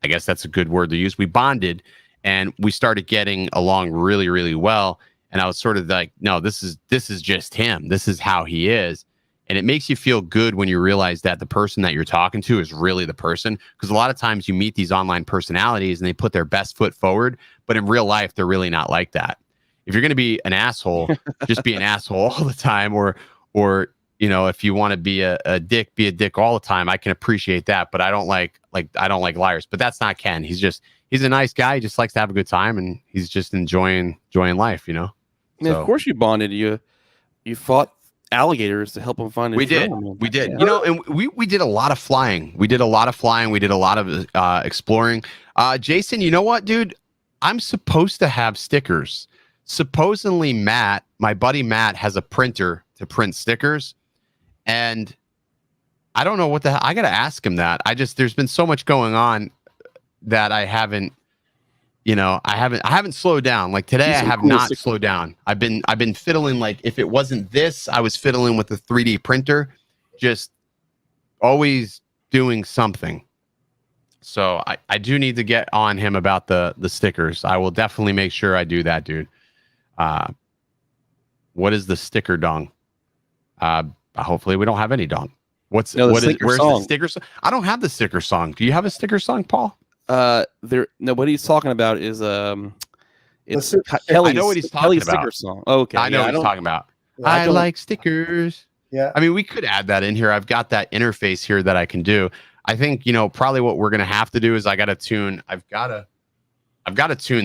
I guess that's a good word to use. We bonded and we started getting along really, really well. And I was sort of like, no, this is just him. This is how he is. And it makes you feel good when you realize that the person that you're talking to is really the person. Because a lot of times you meet these online personalities and they put their best foot forward, but in real life, they're really not like that. If you're going to be an asshole, just be an asshole all the time. Or, you know, if you want to be a dick, be a dick all the time. I can appreciate that, but I don't like liars. But that's not Ken. He's a nice guy. He just likes to have a good time, and he's just enjoying life, you know. And of course, you bonded. You fought alligators to help them find. We did. Yeah. You know, and we did a lot of flying. We did a lot of exploring. Jason, you know what, dude? I'm supposed to have stickers. Supposedly, my buddy Matt, has a printer to print stickers. And I don't know what the hell. I got to ask him that. There's been so much going on that I haven't, I haven't slowed down. Like today, I have not slowed down. I've been fiddling. Like if it wasn't this, I was fiddling with the 3D printer, just always doing something. So I do need to get on him about the stickers. I will definitely make sure I do that, dude. What is the sticker dong? Hopefully we don't have any dong. Where's the sticker song? I don't have the sticker song. Do you have a sticker song, Paul? What he's talking about is it's Kelly's, I know what he's talking Kelly's about. Sticker song. Oh, okay. I know what he's talking about. I like stickers. Yeah. I mean, we could add that in here. I've got that interface here that I can do. I think, probably what we're going to have to do is I've got to tune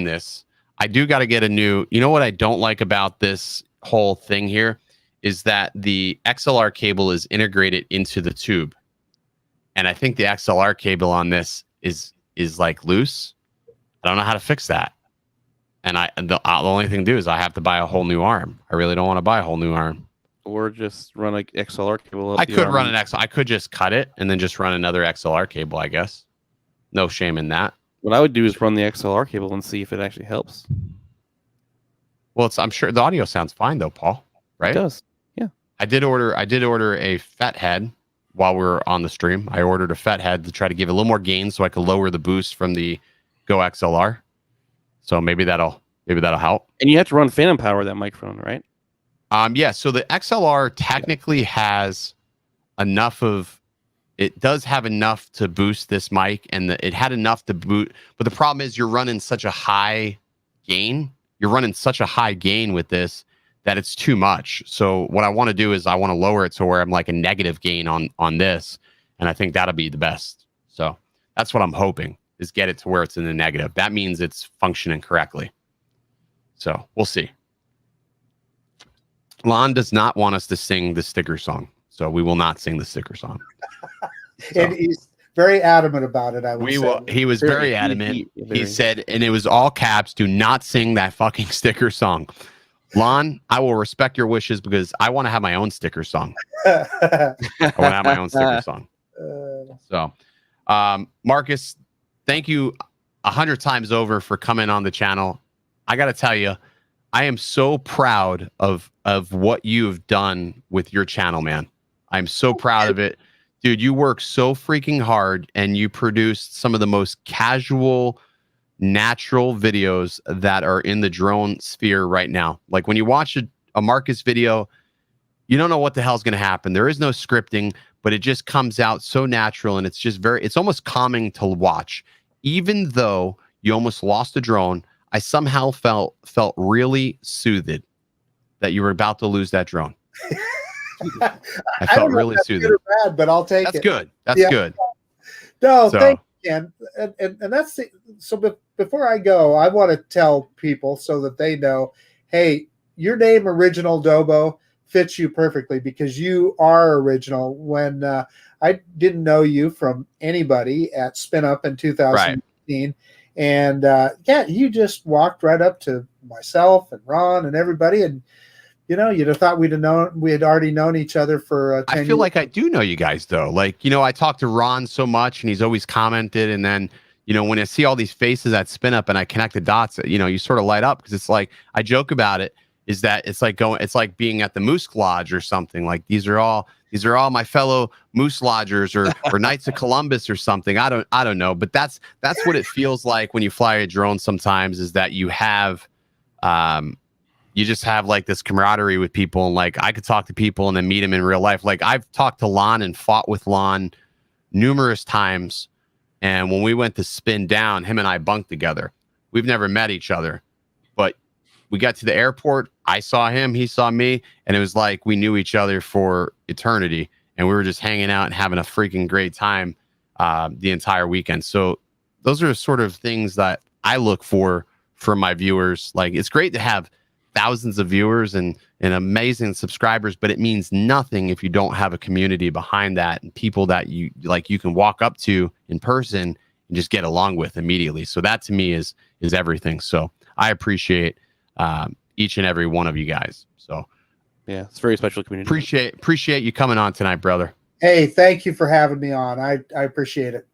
this. I do got to get a new, what I don't like about this whole thing here is that the XLR cable is integrated into the tube. And I think the XLR cable on this is like loose. I don't know how to fix that. And the only thing to do is I have to buy a whole new arm. I really don't want to buy a whole new arm. Or just run an XLR cable up. I could run an XLR. I could just cut it and then just run another XLR cable, I guess. No shame in that. What I would do is run the XLR cable and see if it actually helps. Well, I'm sure the audio sounds fine though, Paul. Right? It does. Yeah. I did order a FET head while we were on the stream. I ordered a FET head to try to give it a little more gain so I could lower the boost from the Go XLR. So maybe that'll help. And you have to run phantom power with that microphone, right? Yeah, so the XLR technically has enough of, it does have enough to boost this mic, and it had enough to boot, but the problem is you're running such a high gain. You're running such a high gain with this that it's too much. So what I want to do is I want to lower it to where I'm like a negative gain on this, and I think that'll be the best. So that's what I'm hoping, is get it to where it's in the negative. That means it's functioning correctly. So we'll see. Lon does not want us to sing the sticker song, so we will not sing the sticker song. So, and he's very adamant about it. He was very adamant. He said, and it was all caps, do not sing that fucking sticker song. Lon, I will respect your wishes because I want to have my own sticker song. I want to have my own sticker song. So, Marcus, thank you 100 times over for coming on the channel. I got to tell you, I am so proud of what you've done with your channel, man. I'm so proud of it. Dude, you work so freaking hard and you produced some of the most casual, natural videos that are in the drone sphere right now. Like when you watch a Marcus video, you don't know what the hell's going to happen. There is no scripting, but it just comes out so natural, and it's just it's almost calming to watch. Even though you almost lost a drone, I somehow felt really soothed that you were about to lose that drone. I felt really soothed. Good or bad, but I'll take it. That's good. That's good. No, thank you, Ken. And that's so. Before I go, I want to tell people so that they know, hey, your name OriginaldoBo fits you perfectly because you are original. When I didn't know you from anybody at Spin Up in 2018. Right. And you just walked right up to myself and Ron and everybody, and you'd have thought we had already known each other for 10 years. I feel like I do know you guys though. Like, I talk to Ron so much, and he's always commented, and then when I see all these faces at Spin Up and I connect the dots, you sort of light up, because it's like, I joke about it, is that it's like being at the Moose Lodge or something. Like these are all my fellow Moose Lodgers or Knights of Columbus or something. I don't know, but that's what it feels like when you fly a drone sometimes, is that you have you just have like this camaraderie with people, and like I could talk to people and then meet them in real life. Like I've talked to Lon and fought with Lon numerous times, and when we went to spin down, him and I bunked together. We've never met each other, but we got to the airport. I saw him, he saw me, and it was like we knew each other for eternity, and we were just hanging out and having a freaking great time the entire weekend. So those are sort of things that I look for my viewers. Like, it's great to have thousands of viewers and amazing subscribers, but it means nothing if you don't have a community behind that and people that you can walk up to in person and just get along with immediately. So that to me is everything. So I appreciate each and every one of you guys. So yeah, it's a very special community. Appreciate you coming on tonight, brother. Hey, thank you for having me on. I appreciate it.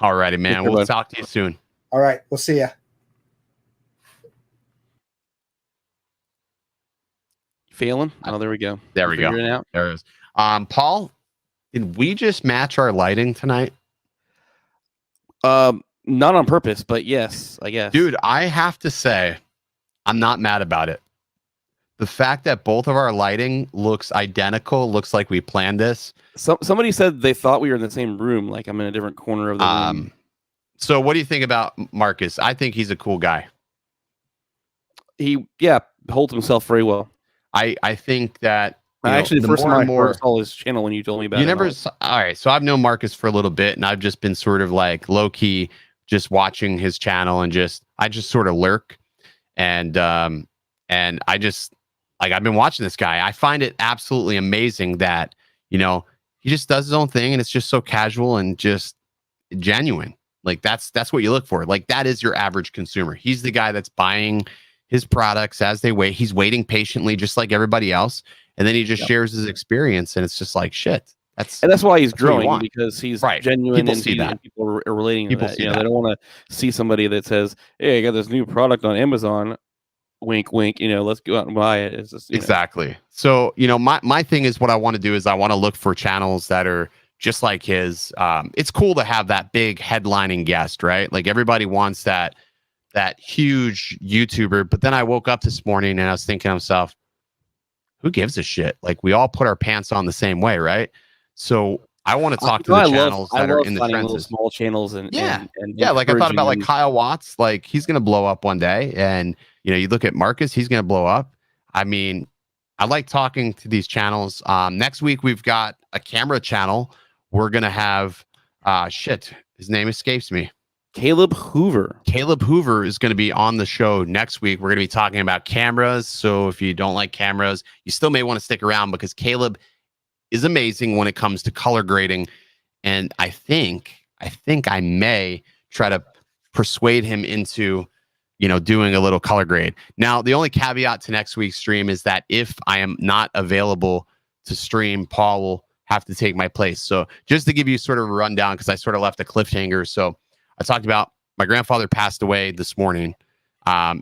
All righty, man. Take care, We'll bud. talk to you soon. All right, we'll see ya. Failing? Oh, there we go. There we go. Figuring it out. There it is. Paul, did we just match our lighting tonight? Not on purpose, but yes, I guess. Dude, I have to say, I'm not mad about it. The fact that both of our lighting looks identical, looks like we planned this. Somebody said they thought we were in the same room, like I'm in a different corner of the room. So what do you think about Marcus? I think he's a cool guy. He holds himself very well. I think that I actually, the first more time and I more saw his channel when you told me about you it. never all right, so I've known Marcus for a little bit, and I've just been sort of like low-key just watching his channel, and I just sort of lurk, and I just like, I've been watching this guy. I find it absolutely amazing that he just does his own thing, and it's just so casual and just genuine. Like that's what you look for. Like that is your average consumer. He's the guy that's buying his products as they wait. He's waiting patiently, just like everybody else, and then he just shares his experience, and it's just like shit. That's why he's growing, because he's genuine, People and see that. and people are relating to People that. see They that. don't want to see somebody that says, "Hey, I got this new product on Amazon." Wink, wink. Let's go out and buy it. It's just, exactly. So my thing is, what I want to do is I want to look for channels that are just like his. It's cool to have that big headlining guest, right? Like everybody wants that huge YouTuber. But then I woke up this morning and I was thinking to myself, who gives a shit? Like we all put our pants on the same way, right? So I want to talk to the channels that are in the trenches. Small channels and like I thought about like Kyle Watts, like he's gonna blow up one day, and you look at Marcus, he's gonna blow up. I mean, I like talking to these channels. Next week we've got a camera channel. We're gonna have his name escapes me. Caleb Hoover. Caleb Hoover is going to be on the show next week. We're going to be talking about cameras. So if you don't like cameras, you still may want to stick around, because Caleb is amazing when it comes to color grading. And I think I may try to persuade him into, doing a little color grade. Now, the only caveat to next week's stream is that if I am not available to stream, Paul will have to take my place. So just to give you sort of a rundown, because I sort of left a cliffhanger. So I talked about my grandfather passed away this morning.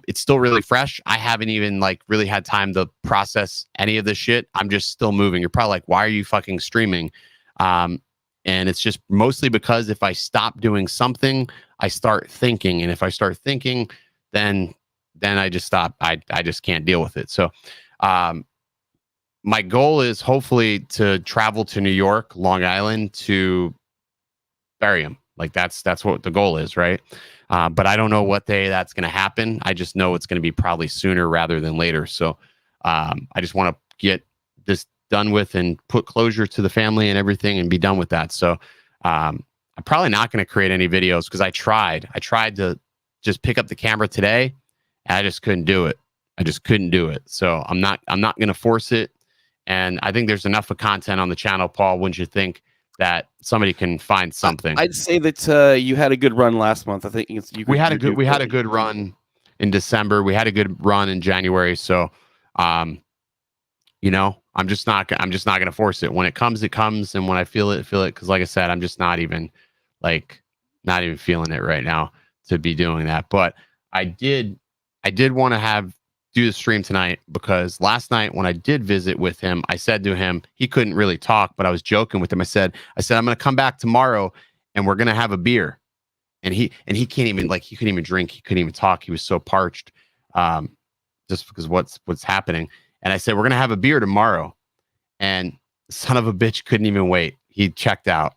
It's still really fresh. I haven't even really had time to process any of this shit. I'm just still moving. You're probably like, why are you fucking streaming? And it's just mostly because if I stop doing something, I start thinking. And if I start thinking, then I just stop. I just can't deal with it. So my goal is hopefully to travel to New York, Long Island, to bury him. Like that's what the goal is, right? But I don't know what day that's going to happen. I just know it's going to be probably sooner rather than later. So I just want to get this done with and put closure to the family and everything and be done with that. So I'm probably not going to create any videos, because I tried to just pick up the camera today, and I just couldn't do it. So I'm not going to force it. And I think there's enough of content on the channel, Paul, wouldn't you think, that somebody can find something? I'd say that you had a good run last month. I think we had a good run in December. We had a good run in January. So, I'm just not going to force it. When it comes, it comes. And when I feel it. Cause like I said, I'm just not even feeling it right now to be doing that. But I did want to do the stream tonight, because last night when I did visit with him, I said to him, he couldn't really talk, but I was joking with him. I said, I'm going to come back tomorrow and we're going to have a beer. And he can't even, he couldn't even drink. He couldn't even talk. He was so parched, just because what's happening. And I said, we're going to have a beer tomorrow. And the son of a bitch couldn't even wait. He checked out.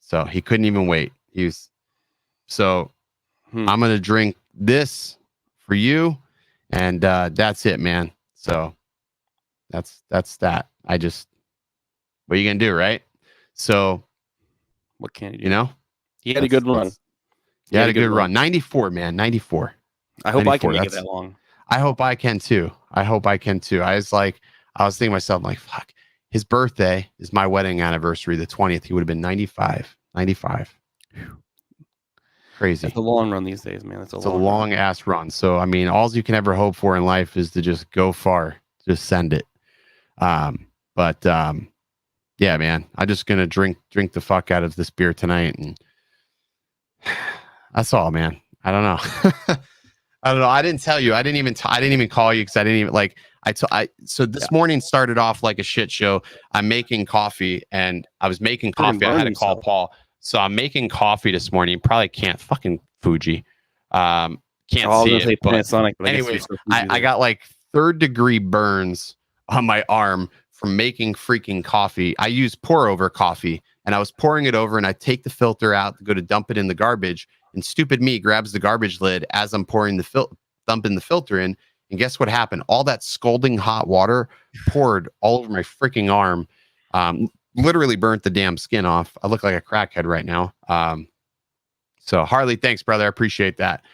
So he couldn't even wait. I'm going to drink this for you. And that's it, man. So that's that. What are you gonna do, right? So what can you do? He had a good run. He had a good run. 94, man. 94. I hope I can make it that long. I hope I can too. I was thinking to myself, like, fuck, his birthday is my wedding anniversary, the 20th. He would have been 95. Crazy. It's a long run these days, man. It's a long ass run. So I mean, all you can ever hope for in life is to just go far, just send it. yeah, man, I'm just gonna drink the fuck out of this beer tonight, and that's all, man. I don't know. I don't know. I didn't tell you. I didn't even call you because I didn't even like. So this morning started off like a shit show. I'm making coffee, and I was making coffee. I had to call Paul. So I'm making coffee this morning. Probably can't fucking Fuji. Can't see it. But Panasonic, but anyway, I got like 3rd-degree burns on my arm from making freaking coffee. I use pour over coffee, and I was pouring it over, and I take the filter out to go to dump it in the garbage. And stupid me grabs the garbage lid as I'm pouring dumping the filter in. And guess what happened? All that scalding hot water poured all over my freaking arm. Literally burnt the damn skin off. I look like a crackhead right now. So Harley, thanks, brother. I appreciate that.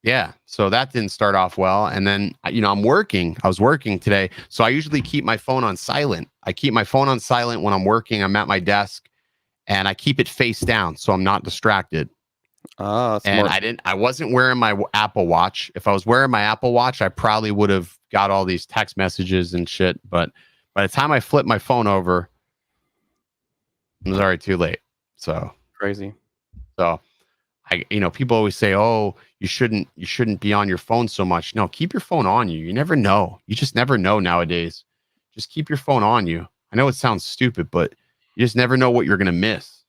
Yeah. So that didn't start off well. And then, I was working today. So I usually keep my phone on silent. I keep my phone on silent when I'm working. I'm at my desk. And I keep it face down so I'm not distracted. Smart. And I wasn't wearing my Apple Watch. If I was wearing my Apple Watch, I probably would have got all these text messages and shit. But by the time I flipped my phone over, it was already too late. So crazy. So people always say, "Oh, you shouldn't be on your phone so much." No, keep your phone on you. You never know. You just never know nowadays. Just keep your phone on you. I know it sounds stupid, but you just never know what you're going to miss.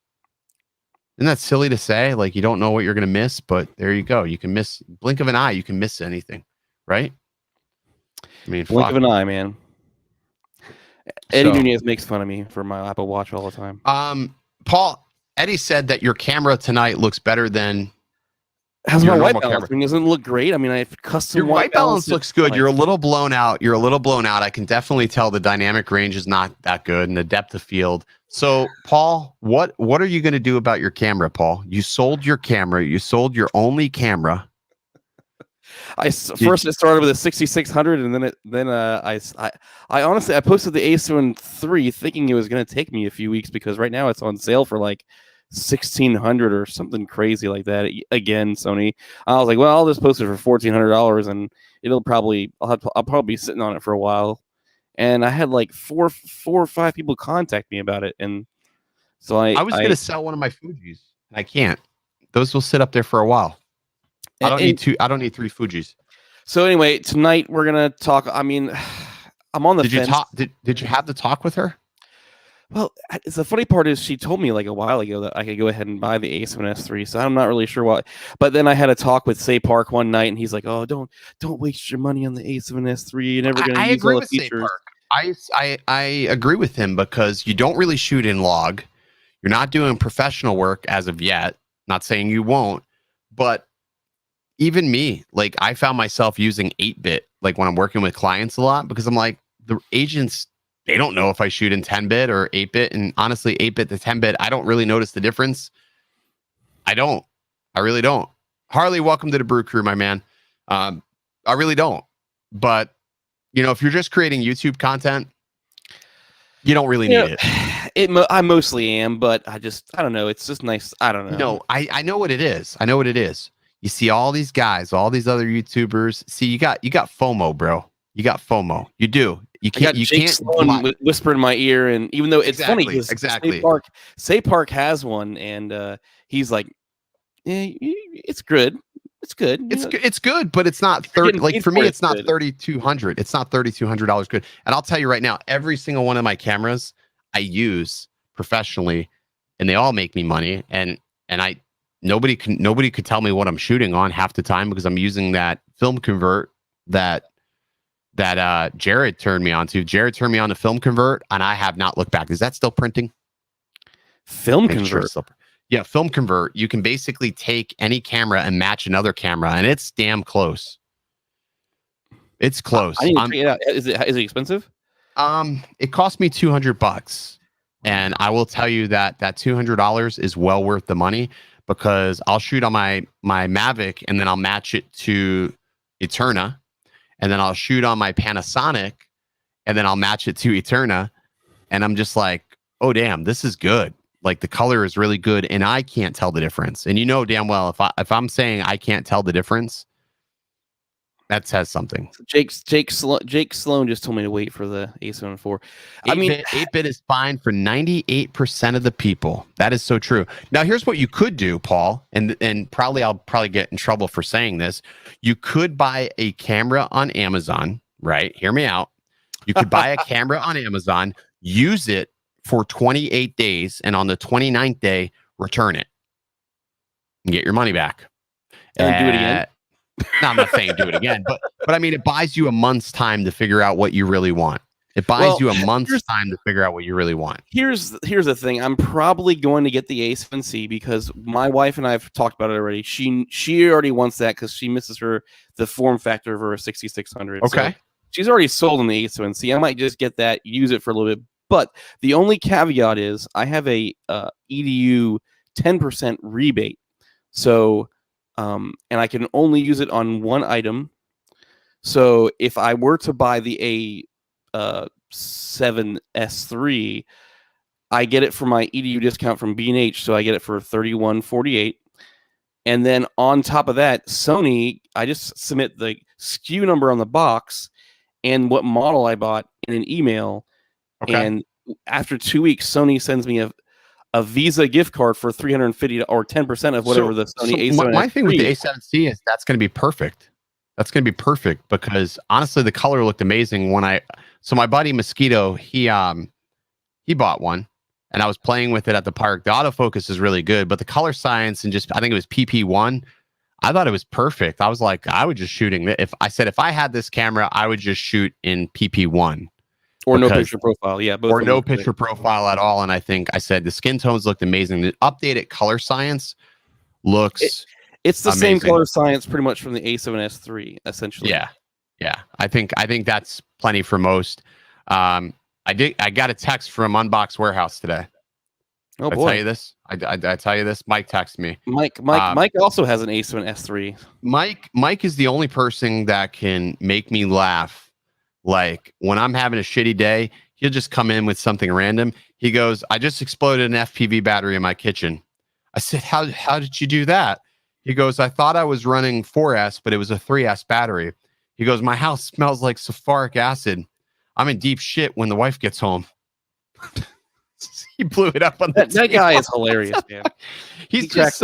Isn't that silly to say? Like, you don't know what you're going to miss, but there you go. You can miss blink of an eye. You can miss anything, right? I mean, blink of an eye, man. Eddie Nunez makes fun of me for my Apple Watch all the time. Paul, Eddie said that your camera tonight looks better than how's my white balance? I mean, doesn't it look great? I mean, I have custom your white balance looks good. You're a little blown out. I can definitely tell the dynamic range is not that good and the depth of field. So, Paul, what are you going to do about your camera, Paul? You sold your camera. You sold your only camera. First I started with a 6600, and then I honestly posted the A7 III thinking it was going to take me a few weeks because right now it's on sale for like 1,600 or something crazy like that. Again, Sony. I was like, well, I'll just post it for $1,400, and I'll probably be sitting on it for a while. And I had like four or five people contact me about it, and so I was going to sell one of my Fujis. I can't. Those will sit up there for a while. I don't need 3 Fujis. So anyway, tonight we're gonna talk. I mean, I'm on the fence. Did you have the talk with her? Well, the funny part is she told me like a while ago that I could go ahead and buy the A7S III, so I'm not really sure what. But then I had a talk with Say Park one night, and he's like, "Oh, don't waste your money on the A7S III. You're never going to use all the features." I agree with him because you don't really shoot in log. You're not doing professional work as of yet. Not saying you won't, but even me, like I found myself using 8-bit, like when I'm working with clients a lot, because I'm like, the agents, they don't know if I shoot in 10-bit or 8-bit. And honestly, 8-bit to 10-bit, I don't really notice the difference. I really don't. Harley, welcome to the Brew Crew, my man. I really don't. But, if you're just creating YouTube content, you don't really need it. I mostly am, but I don't know. It's just nice. I don't know. No, I know what it is. I know what it is. You see all these guys, all these other YouTubers. See, you got FOMO, bro. You got FOMO. You do. You can't. Whisper in my ear, and even though it's funny, exactly. Say Park has one, and he's like, "It's good. It's good. It's good, but it's not 30. Like for me, it's not $3,200. It's not $3,200 good. And I'll tell you right now, every single one of my cameras I use professionally, and they all make me money. And nobody could tell me what I'm shooting on half the time because I'm using that film convert that Jared turned me on to. Jared turned me on to film convert, and I have not looked back. Is that still printing? Film convert. Yeah, film convert. You can basically take any camera and match another camera, and it's damn close. It's close. I need to figure it out. Is it expensive? It cost me $200, and I will tell you that $200 is well worth the money because I'll shoot on my Mavic, and then I'll match it to Eterna, and then I'll shoot on my Panasonic, and then I'll match it to Eterna, and I'm just like, oh damn, this is good. Like the color is really good, and I can't tell the difference. And damn well, if I'm saying I can't tell the difference, That says something. Jake Sloan just told me to wait for the A74. I mean, 8-bit is fine for 98% of the people. That is so true. Now, here's what you could do, Paul, and I'll probably get in trouble for saying this. You could buy a camera on Amazon, right? Hear me out. You could buy a camera on Amazon, use it for 28 days, and on the 29th day, return it and get your money back. And do it again. No, I'm not saying do it again, but I mean, it buys you a month's time to figure out what you really want. It buys you a month's time to figure out what you really want. Here's the thing. I'm probably going to get the A7C because my wife and I have talked about it already. She already wants that because she misses the form factor of her 6600. Okay. So she's already sold on the A7C. I might just get that, use it for a little bit. But the only caveat is I have a EDU 10% rebate. So and I can only use it on one item. So if I were to buy the A7S3, I get it for my EDU discount from B&H, so I get it for $31.48. And then on top of that, Sony, I just submit the SKU number on the box and what model I bought in an email. Okay. And after 2 weeks, Sony sends me a Visa gift card for $350 or 10% of whatever the Sony A7. My thing with the A7C is that's going to be perfect. That's going to be perfect because honestly, the color looked amazing when so my buddy Mosquito, he bought one and I was playing with it at the park. The autofocus is really good, but the color science and just, I think it was PP1. I thought it was perfect. I was like, I would just shooting if I had this camera, I would just shoot in PP1. Or no picture profile, yeah. Or no picture profile at all. And I think I said the skin tones looked amazing. The updated color science looks it's the amazing. same color science pretty much from the A7S3, essentially. Yeah. I think that's plenty for most. I got a text from Unbox Warehouse today. Oh boy. I tell you this. I tell you this. Mike texted me. Mike also has an A7S3. Mike is the only person that can make me laugh. Like when I'm having a shitty day, he'll just come in with something random. He goes, I just exploded an FPV battery in my kitchen. I said, how did you do that? He goes, I thought I was running 4S, but it was a 3S battery. He goes, my house smells like sulfuric acid. I'm in deep shit when the wife gets home. He blew it up on that guy is hilarious, man. He's just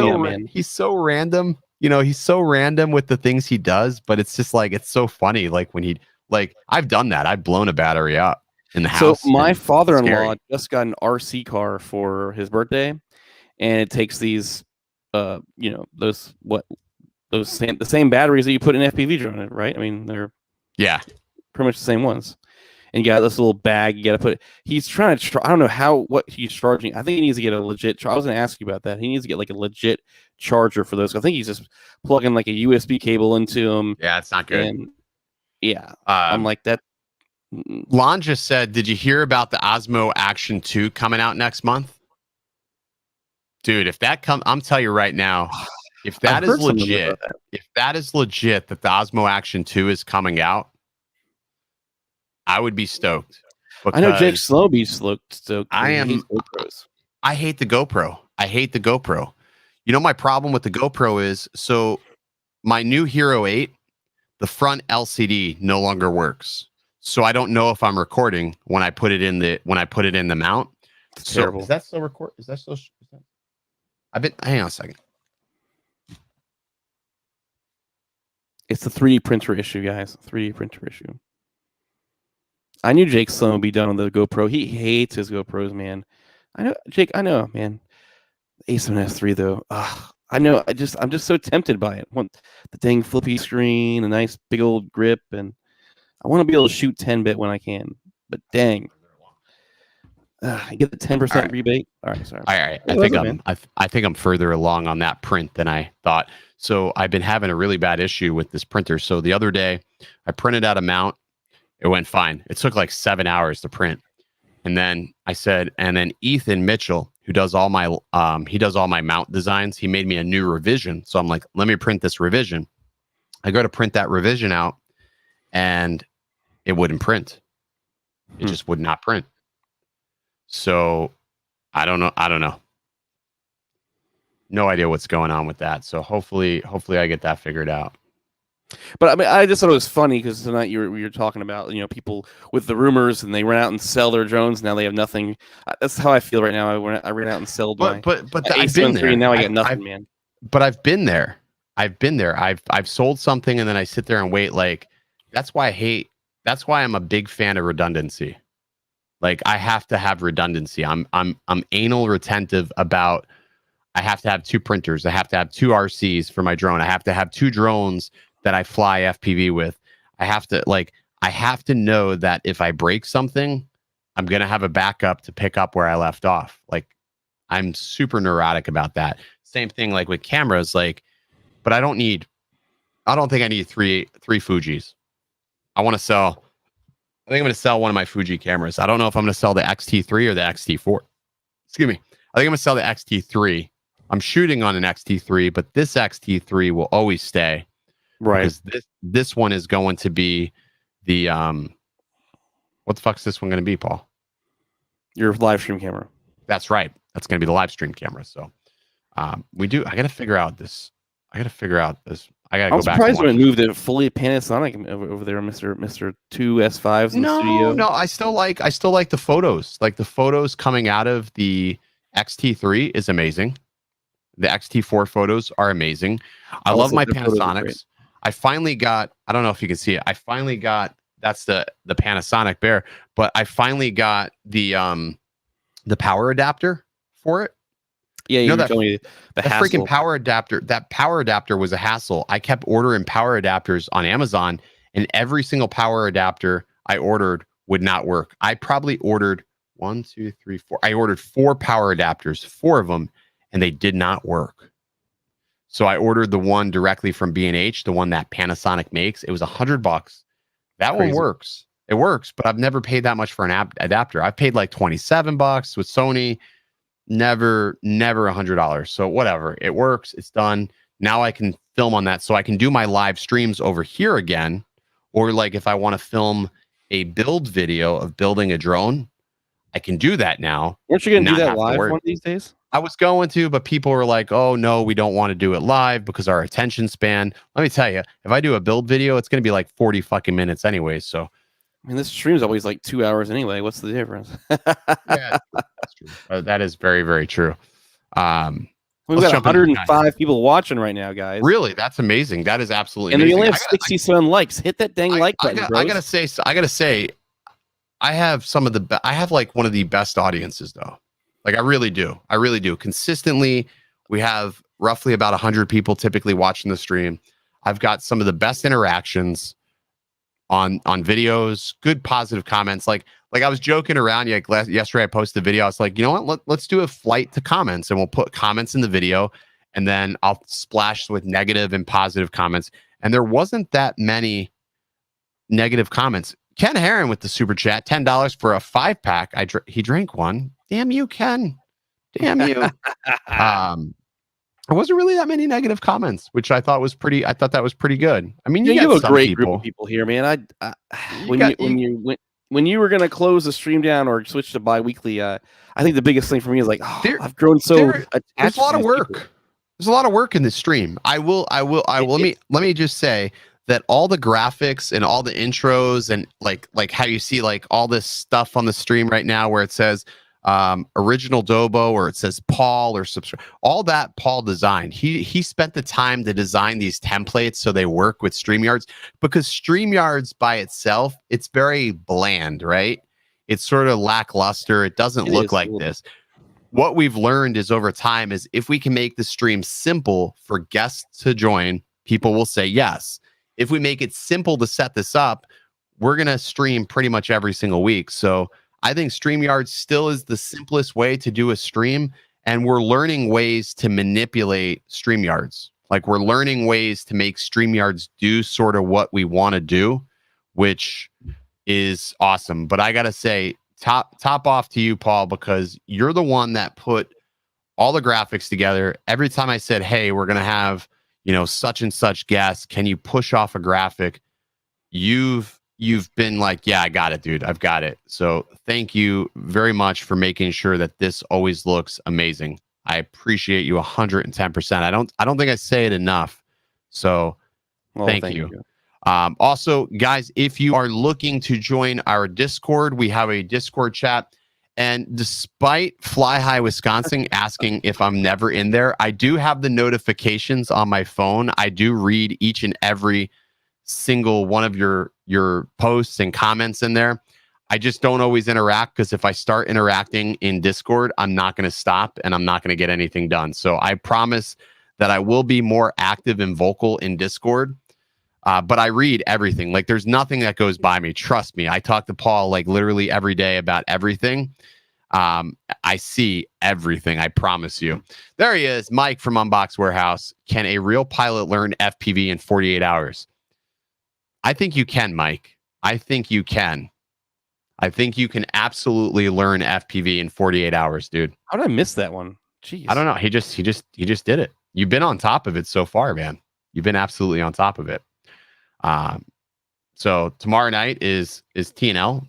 he's so random. You know, he's so random with the things he does, but it's just like, it's so funny. Like when I've done that. I've blown a battery up in the house. So my father-in-law just got an RC car for his birthday, and it takes these, the same batteries that you put in FPV drone in, right? I mean, they're pretty much the same ones. And you got this little bag you got to put. He's trying to. I don't know what he's charging. I think he needs to get a legit. I was going to ask you about that. He needs to get like a legit charger for those. I think he's just plugging like a USB cable into them. Yeah, it's not good. And, yeah, I'm like that. Lon just said, did you hear about the Osmo Action 2 coming out next month? Dude, if that I'm telling you right now, if that is legit, that the Osmo Action 2 is coming out, I would be stoked. I know Jake Slowby's stoked. I hate the GoPro. I hate the GoPro. You know, my problem with the GoPro is, so my new Hero 8, the front LCD no longer works. So I don't know if I'm recording when I put it in the mount. It's terrible. Is that still record? Hang on a second. It's the 3D printer issue, guys. 3D printer issue. I knew Jake Sloan would be done on the GoPro. He hates his GoPros, man. I know, Jake. I know, man. A7S3 though. I know. I'm just so tempted by it. I want the dang flippy screen, a nice big old grip, and I want to be able to shoot 10-bit when I can. But dang, I get the 10% rebate. All right, sorry. All right. I think I'm further along on that print than I thought. So I've been having a really bad issue with this printer. So the other day, I printed out a mount. It went fine. It took like 7 hours to print. And then Ethan Mitchell, who does all my mount designs, he made me a new revision. So I'm like, let me print this revision. I go to print that revision out and it wouldn't print. It just would not print. So I don't know. No idea what's going on with that. So hopefully I get that figured out. But I mean, I just thought it was funny because tonight you were talking about, you know, people with the rumors and they run out and sell their drones. Now they have nothing. That's how I feel right now. I ran out and sold my But I've been A7 III, there. and now I got nothing, man. But I've been there. I've sold something and then I sit there and wait. Like that's why I'm a big fan of redundancy. Like I have to have redundancy. I'm anal retentive about. I have to have 2 printers. I have to have 2 RCs for my drone. I have to have 2 drones that I fly FPV with. I have to know that if I break something, I'm going to have a backup to pick up where I left off. Like I'm super neurotic about that. Same thing like with cameras, like, but I don't think I need three Fujis. I think I'm going to sell one of my Fuji cameras. I don't know if I'm going to sell the XT3 or the XT4. Excuse me. I think I'm going to sell the XT3. I'm shooting on an XT3, but this XT3 will always stay. Right. Because this one is going to be the what the fuck's this one going to be, Paul? Your live stream camera. That's right. That's going to be the live stream camera. So I got to figure out this. I got to go back. I'm surprised when it moved it fully Panasonic over there, Mr. 2 S5s in the studio. No, I still like the photos. Like the photos coming out of the XT3 is amazing. The XT4 photos are amazing. I love my Panasonics. I finally got, I don't know if you can see it. I finally got, that's the Panasonic Bear, but I finally got the power adapter for it. Yeah, you know telling me the hassle. Freaking power adapter. That power adapter was a hassle. I kept ordering power adapters on Amazon, and every single power adapter I ordered would not work. I probably ordered 1, 2, 3, 4. I ordered 4 power adapters, 4 of them, and they did not work. So I ordered the one directly from B&H, the one that Panasonic makes. It was $100. That one works. It works, but I've never paid that much for an adapter. I've paid like $27 with Sony. Never $100. So whatever, it works. It's done. Now I can film on that, so I can do my live streams over here again, or like if I want to film a build video of building a drone, I can do that now. Weren't you going to do that live one of these days? I was going to, but people were like, "Oh no, we don't want to do it live because our attention span." Let me tell you, if I do a build video, it's going to be like 40 fucking minutes anyway. So. I mean, this stream's always like 2 hours anyway. What's the difference? Yeah, that's true. That is very, very true. We've got 105 people watching right now, guys. Really? That's amazing. That is absolutely amazing. And we only have 67 likes. Hit that dang like button, I gotta say, I have I have like one of the best audiences though. Like I really do. Consistently, we have roughly about 100 people typically watching the stream. I've got some of the best interactions on videos, good positive comments. Like I was joking around. Yesterday I posted a video. I was like, you know what? Let's do a flight to comments, and we'll put comments in the video, and then I'll splash with negative and positive comments. And there wasn't that many negative comments. Ken Herron with the super chat, $10 for a 5-pack. He drank one. Damn you, Ken. Damn you. There wasn't really that many negative comments, which I thought was pretty. I thought that was pretty good. I mean, you have a great group of people here, man. When you were gonna close the stream down or switch to bi-weekly, I think the biggest thing for me is like, I've grown so attached. There's a lot of work. People. There's a lot of work in this stream. I will. Let me just say that all the graphics and all the intros and like how you see like all this stuff on the stream right now where it says OriginaldoBo or it says Paul or subscribe, all that Paul designed. He spent the time to design these templates so they work with StreamYards, because StreamYards by itself, it's very bland, right? It's sort of lackluster. It doesn't look like this. What we've learned is over time is if we can make the stream simple for guests to join, people will say yes. If we make it simple to set this up, we're going to stream pretty much every single week. So I think StreamYards still is the simplest way to do a stream, and we're learning ways to manipulate StreamYards. Like we're learning ways to make StreamYards do sort of what we want to do, which is awesome. But I got to say, top off to you, Paul, because you're the one that put all the graphics together. Every time I said, hey, we're going to have, such and such guests, can you push off a graphic? You've been like, yeah, I got it, dude. I've got it. So thank you very much for making sure that this always looks amazing. I appreciate you 110%. I don't think I say it enough. So Oh, Thank you. Also, guys, if you are looking to join our Discord, we have a Discord chat. And despite Fly High Wisconsin asking if I'm never in there, I do have the notifications on my phone. I do read each and every single one of your posts and comments in there. I just don't always interact because if I start interacting in Discord, I'm not going to stop and I'm not going to get anything done. So I promise that I will be more active and vocal in Discord. But I read everything. Like there's nothing that goes by me. Trust me. I talk to Paul like literally every day about everything. I see everything. I promise you. There he is, Mike from Unbox Warehouse. Can a real pilot learn FPV in 48 hours? I think you can, Mike. I think you can. I think you can absolutely learn FPV in 48 hours, dude. How did I miss that one? Jeez. I don't know. He just did it. You've been on top of it so far, man. You've been absolutely on top of it. So tomorrow night is TNL.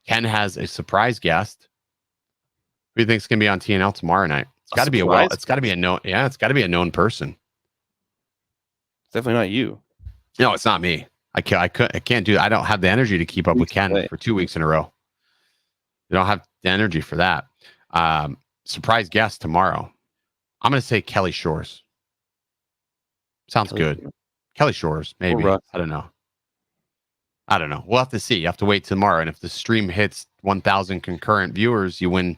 Ken has a surprise guest. Who do you think is going to be on TNL tomorrow night? It's got to be it's got to be a known. Yeah, it's got to be a known person. It's definitely not you. No, it's not me. I can't do. I don't have the energy to keep up with Ken for 2 weeks in a row. You don't have the energy for that. Surprise guest tomorrow. I'm going to say Kelly Shores. Sounds good. Kelly Shores, maybe. I don't know. We'll have to see. You have to wait tomorrow. And if the stream hits 1,000 concurrent viewers, you win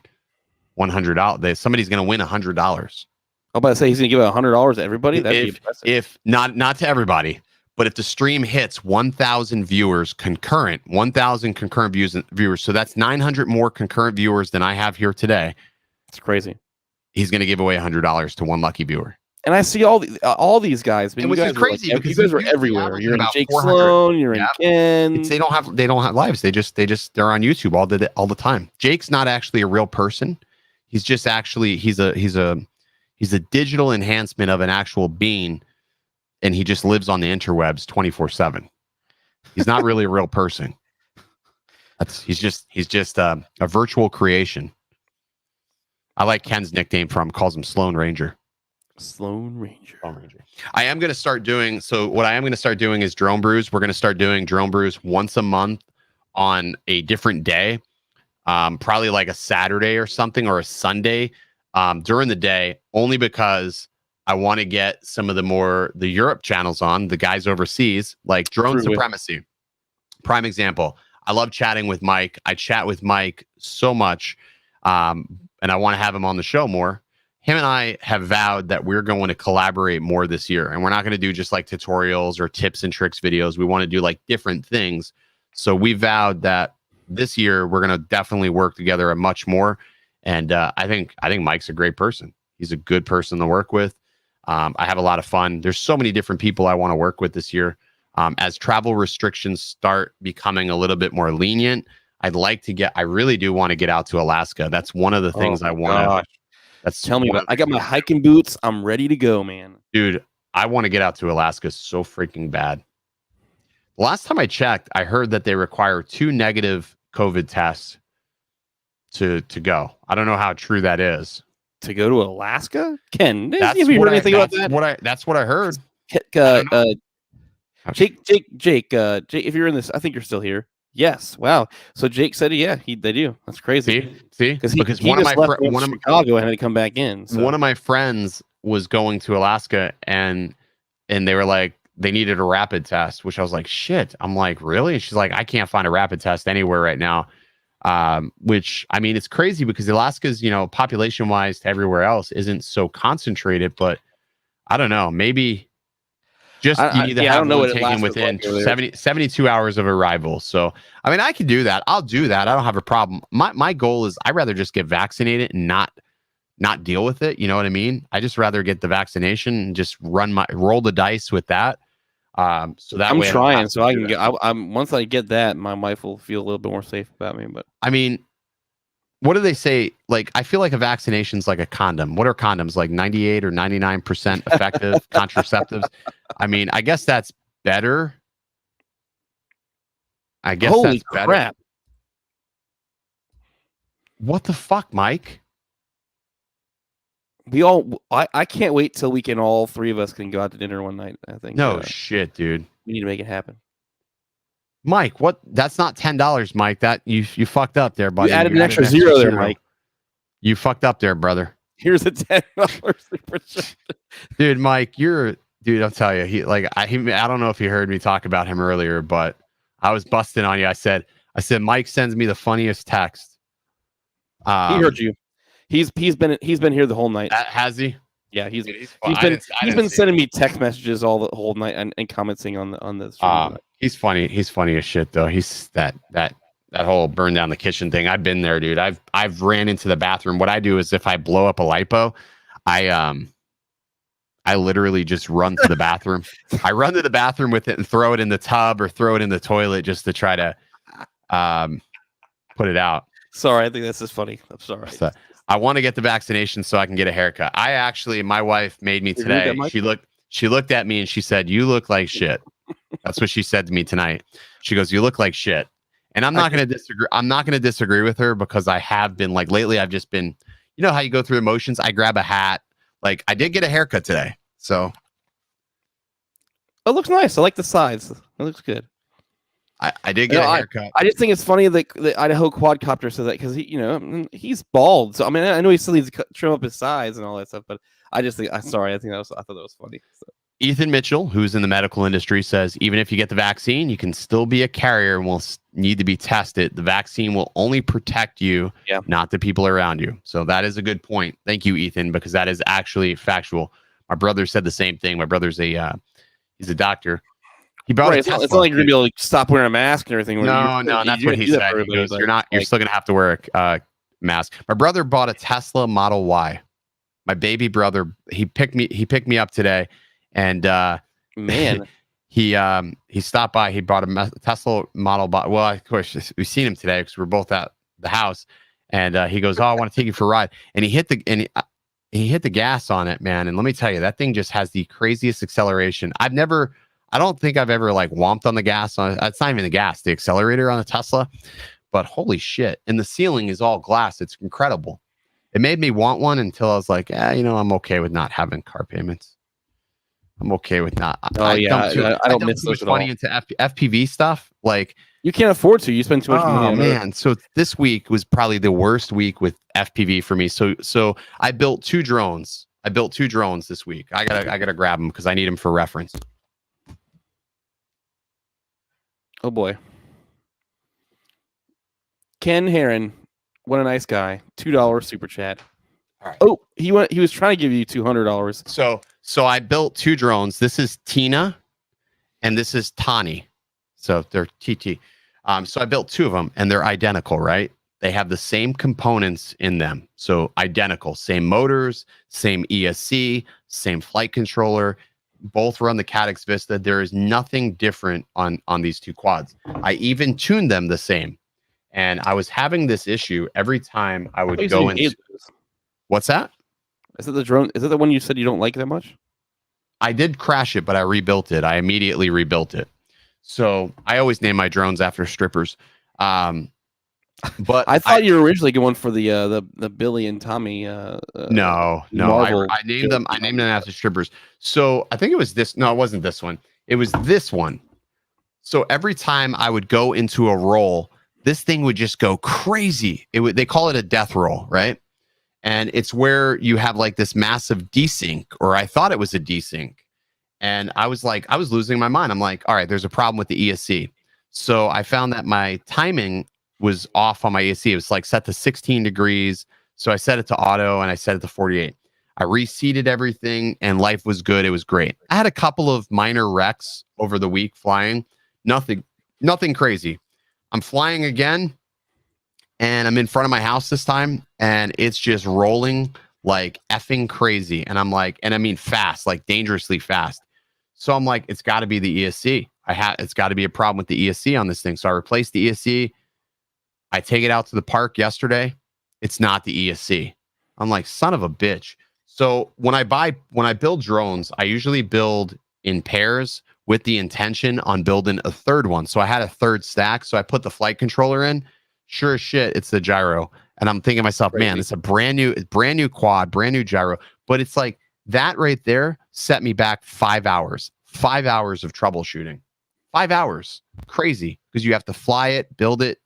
$100. Somebody's going to win $100. I'm about to say he's going to give out $100 to everybody. That'd be impressive. If not to everybody, but if the stream hits 1,000 viewers concurrent, 1,000 concurrent viewers, so that's 900 more concurrent viewers than I have here today. It's crazy. He's going to give away $100 to one lucky viewer. And I see all these guys. I mean, which is crazy because you guys are everywhere. You're in Jake Sloan. You're in Ken. They don't have lives. They're on YouTube all the time. Jake's not actually a real person. He's just actually he's a digital enhancement of an actual being, and he just lives on the interwebs 24/7. He's not really a real person. He's just a virtual creation. I like Ken's nickname for him. Calls him Sloan Ranger. Sloan Ranger. I am going to start doing, so what I am going to start doing is drone brews. We're going to start doing drone brews once a month on a different day, probably like a Saturday or something, or a Sunday during the day, only because I want to get some of the Europe channels on, the guys overseas, like Drone Supremacy. Prime example. I love chatting with Mike. I chat with Mike so much, and I want to have him on the show more. Him and I have vowed that we're going to collaborate more this year, and we're not going to do just like tutorials or tips and tricks videos. We want to do like different things. So we vowed that this year we're going to definitely work together much more. And I think Mike's a great person. He's a good person to work with. I have a lot of fun. There's so many different people I want to work with this year. As travel restrictions start becoming a little bit more lenient, I really do want to get out to Alaska. That's one of the things I want to. Tell me about it. I got my hiking boots. I'm ready to go, man. Dude, I want to get out to Alaska so freaking bad. Last time I checked, I heard that they require 2 negative COVID tests to go. I don't know how true that is. To go to Alaska? Ken, that's have you heard anything about that? That's what I heard. Jake, if you're in this, I think you're still here. Yes. Wow. So Jake said, yeah, they do. That's crazy. See? Because one of my Chicago had to come back in. So. One of my friends was going to Alaska, and they were like, they needed a rapid test, which I was like, shit. I'm like, really? And she's like, I can't find a rapid test anywhere right now. Which, I mean, it's crazy because Alaska's, population wise to everywhere else isn't so concentrated, but I don't know, maybe just you need to have one taken within 72 hours of arrival. So, I mean, I can do that. I'll do that. I don't have a problem. My goal is I'd rather just get vaccinated and not deal with it. You know what I mean? I just rather get the vaccination and just roll the dice with that. So that I'm way trying, so I can get. I'm once I get that, my wife will feel a little bit more safe about me. But I mean, what do they say? Like, I feel like a vaccination's like a condom. What are condoms? Like 98 or 99% effective contraceptives? I mean, I guess that's better. I guess holy that's crap! Better. What the fuck, Mike? I can't wait till we can all three of us can go out to dinner one night. I think. No shit, dude. We need to make it happen. Mike, what? That's not $10, Mike. That you fucked up there, buddy. You added an extra zero there, Mike. You fucked up there, brother. Here's a $10 super chat. Dude, Mike, dude. I'll tell you, I don't know if you heard me talk about him earlier, but I was busting on you. I said, Mike sends me the funniest text. He heard you. He's been here the whole night. Has he? Yeah, he's been sending me text messages all the whole night and commenting on the stream. He's funny. He's funny as shit though. He's that whole burn down the kitchen thing. I've been there, dude. I've ran into the bathroom. What I do is if I blow up a lipo, I literally just run to the bathroom. I run to the bathroom with it and throw it in the tub or throw it in the toilet just to try to put it out. Sorry, I think this is funny. I'm sorry. So, I want to get the vaccination so I can get a haircut. My wife made me today. She looked at me and she said, "You look like shit." That's what she said to me tonight. She goes, "You look like shit." And I'm not going to disagree. I'm not going to disagree with her because I have been lately. I've just been, you know how you go through the motions. I grab a hat. Like I did get a haircut today, so it looks nice. I like the size. It looks good. I did get a haircut. I just think it's funny that the Idaho Quadcopter says that because he's bald. So I mean, I know he still needs to trim up his sides and all that stuff, but I just think I thought that was funny. So. Ethan Mitchell, who's in the medical industry, says even if you get the vaccine, you can still be a carrier and will need to be tested. The vaccine will only protect you, not the people around you. So that is a good point. Thank you, Ethan, because that is actually factual. My brother said the same thing. My brother's he's a doctor. He brought a Tesla. It's not like you're gonna be able to stop wearing a mask and everything. No, that's what he said. He goes, you're still gonna have to wear a mask. My brother bought a Tesla Model Y. My baby brother, he picked me up today, and man, he stopped by. He bought a Tesla Model Y. Well, of course, we've seen him today because we're both at the house, and he goes, "Oh, I want to take you for a ride," and he hit the gas on it, man. And let me tell you, that thing just has the craziest acceleration. I don't think I've ever womped on the gas on it. It's not even the gas, the accelerator on a Tesla, but holy shit. And the ceiling is all glass. It's incredible. It made me want one until I was like, I'm okay with not having car payments. I'm okay with not. I don't miss those at all. Money into FPV stuff. You can't afford to. You spend too much money. Oh man. So this week was probably the worst week with FPV for me. So I built 2 drones. This week. I gotta grab them because I need them for reference. Oh boy. Ken Heron, what a nice guy. $2 super chat. All right. Oh, he was trying to give you $200. So I built 2 drones. This is Tina and this is Tani. So they're TT. So I built 2 of them and they're identical, right? They have the same components in them. So identical, same motors, same ESC, same flight controller. Both run the Caddx Vista. There is nothing different on these 2 quads. I even tuned them the same. And I was having this issue every time I would go in. What's that? Is it the drone? Is it the one you said you don't like that much? I did crash it, but I rebuilt it. I immediately rebuilt it. So I always name my drones after strippers. But I thought you were originally going for the Billy and Tommy. No. I named them. I named them after strippers. So I think it was this. No, it wasn't this one. It was this one. So every time I would go into a roll, this thing would just go crazy. They call it a death roll, right? And it's where you have this massive desync, or I thought it was a desync. And I was losing my mind. I'm like, all right, there's a problem with the ESC. So I found that my timing was off on my ESC. It was set to 16 degrees. So I set it to auto and I set it to 48. I reseated everything and life was good. It was great. I had a couple of minor wrecks over the week flying. Nothing crazy. I'm flying again and I'm in front of my house this time and it's just rolling like effing crazy. And I'm like, and I mean fast, dangerously fast. So I'm like, it's got to be the ESC. It's got to be a problem with the ESC on this thing. So I replaced the ESC. I take it out to the park yesterday. It's not the ESC. I'm like, son of a bitch. So when I build drones, I usually build in pairs with the intention on building a third one. So I had a third stack. So I put the flight controller in. Sure as shit, it's the gyro. And I'm thinking to myself, Crazy. man, it's a brand new quad, brand new gyro. But it's like that right there set me back 5 hours. 5 hours of troubleshooting. 5 hours. Crazy. Because you have to fly it, build it,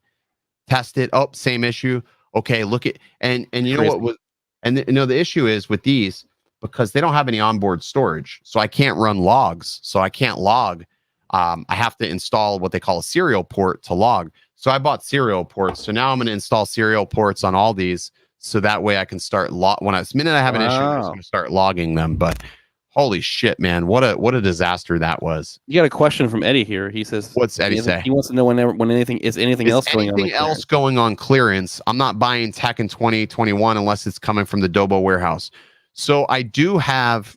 test it. Oh, same issue. Okay, look at and you know Crazy. what was the issue is with these, because they don't have any onboard storage. So I can't run logs. So I can't log. I have to install what they call a serial port to log. So I bought serial ports. So now I'm going to install serial ports on all these. So that way I can start the minute I have an issue, I'm just going to start logging them. But holy shit, man, what a disaster that was. You got a question from Eddie here. He says, What's Eddie say? He wants to know when anything else going on. Anything else going on clearance? I'm not buying tech in 2021 unless it's coming from the Dobo warehouse. So I have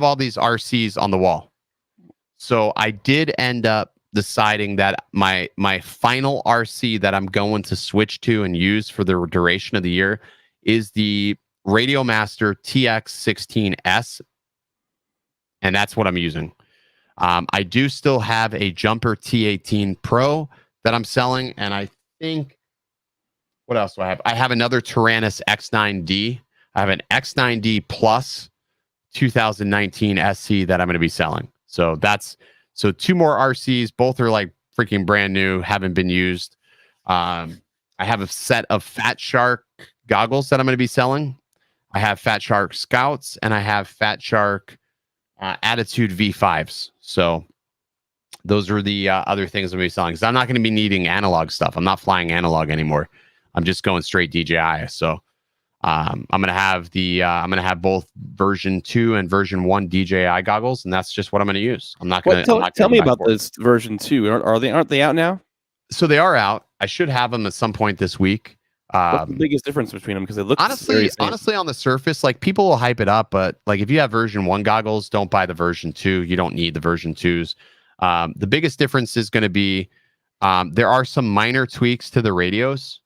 all these RCs on the wall. So I did end up deciding that my final RC that I'm going to switch to and use for the duration of the year is the Radio Master TX16S, and that's what I'm using. I do still have a Jumper T18 Pro that I'm selling, and I think, what else do I have? I have another Tyrannus X9D. I have an X9D Plus 2019 SC that I'm going to be selling. So two more RCs. Both are like freaking brand new, haven't been used. I have a set of Fat Shark goggles that I'm going to be selling. I have Fat Shark Scouts, and I have Fat Shark Attitude V5s. So those are the other things I'm going to be selling, because I'm not going to be needing analog stuff. I'm not flying analog anymore. I'm just going straight DJI. So I'm gonna have both version 2 and version 1 DJI goggles, and that's just what I'm gonna use. I'm not gonna tell me about this version 2. Aren't they out now? So they are out. I should have them at some point this week. What's the biggest difference between them? Because it looks honestly on the surface, like, people will hype it up, but like, if you have version 1 goggles, don't buy the version 2. You don't need the version 2s. The biggest difference is going to be there are some minor tweaks to the radios,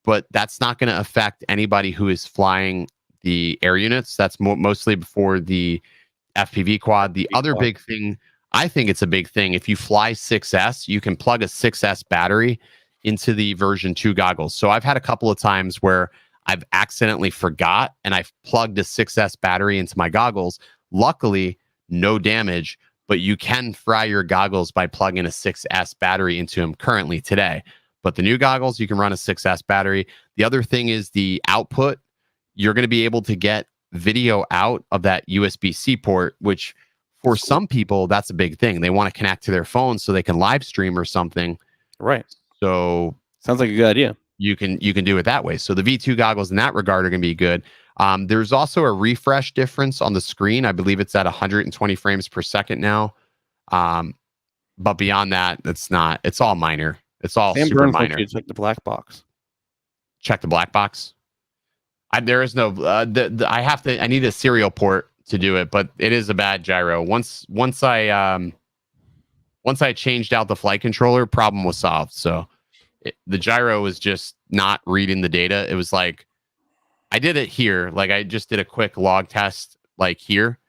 but that's not going to affect anybody who is flying the air units. That's mostly before the FPV quad. The other big thing, I think it's a big thing, if you fly 6S, you can plug a 6S battery into the version 2 goggles. So I've had a couple of times where I've accidentally forgot and I've plugged a 6S battery into my goggles. Luckily, no damage, but you can fry your goggles by plugging a 6S battery into them currently today. But the new goggles, you can run a 6S battery. The other thing is the output. You're going to be able to get video out of that USB-C port, which for some people, that's a big thing. They want to connect to their phone so they can live stream or something. Right. So sounds like a good idea. You can do it that way. So the V2 goggles in that regard are going to be good. There's also a refresh difference on the screen. I believe it's at 120 frames per second now. But beyond that, it's all minor. It's all Sam super Burns minor. You check the black box. Check the black box. There is no. I need a serial port to do it, but it is a bad gyro. Once I changed out the flight controller, problem was solved. So the gyro was just not reading the data. It was like, I did it here. Like, I just did a quick log test, like here,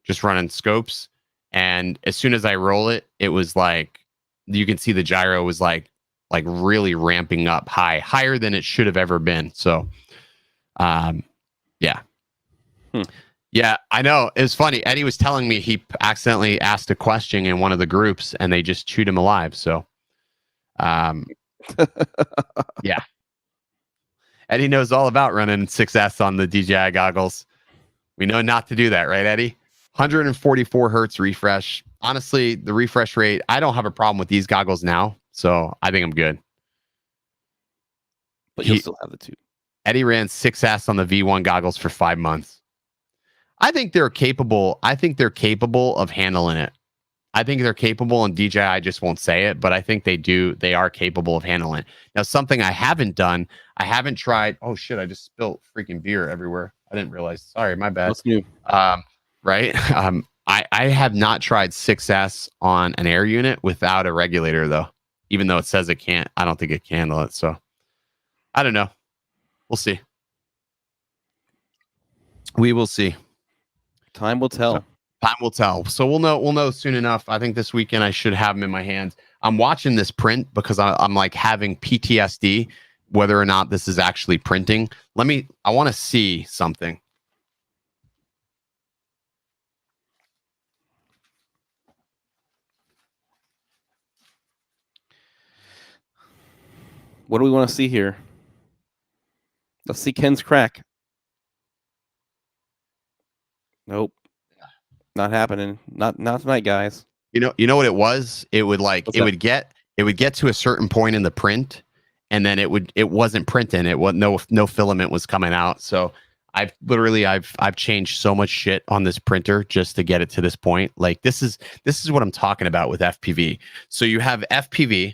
just running scopes. And as soon as I roll it, it was like, you can see the gyro was like really ramping up higher than it should have ever been. So, yeah. Yeah, I know. It was funny. Eddie was telling me he accidentally asked a question in one of the groups and they just chewed him alive. So, yeah. Eddie knows all about running 6S on the DJI goggles. We know not to do that, right, Eddie? 144 hertz refresh. Honestly, the refresh rate, I don't have a problem with these goggles now, so I think I'm good. But you'll still have the 2. Eddie ran 6S on the V1 goggles for 5 months. I think they're capable. I think they're capable of handling it. I think they're capable, and DJI just won't say it, but I think they do. They are capable of handling it. Now, something I haven't done, I haven't tried. Oh shit! I just spilled freaking beer everywhere. I didn't realize. Sorry, my bad. What's new? Right. I have not tried 6S on an air unit without a regulator, though. Even though it says it can't, I don't think it can handle it. So I don't know. We'll see. We will see. Time will tell. Time will tell. So we'll know soon enough. I think this weekend I should have them in my hands. I'm watching this print because I'm like having PTSD whether or not this is actually printing. I want to see something. What do we want to see here? Let's see Ken's crack. Nope. Not happening. Not tonight, guys. You know what it was? It would get to a certain point in the print, and then it wasn't printing. It was no filament was coming out. So I've changed so much shit on this printer just to get it to this point. Like this is what I'm talking about with FPV. So you have FPV,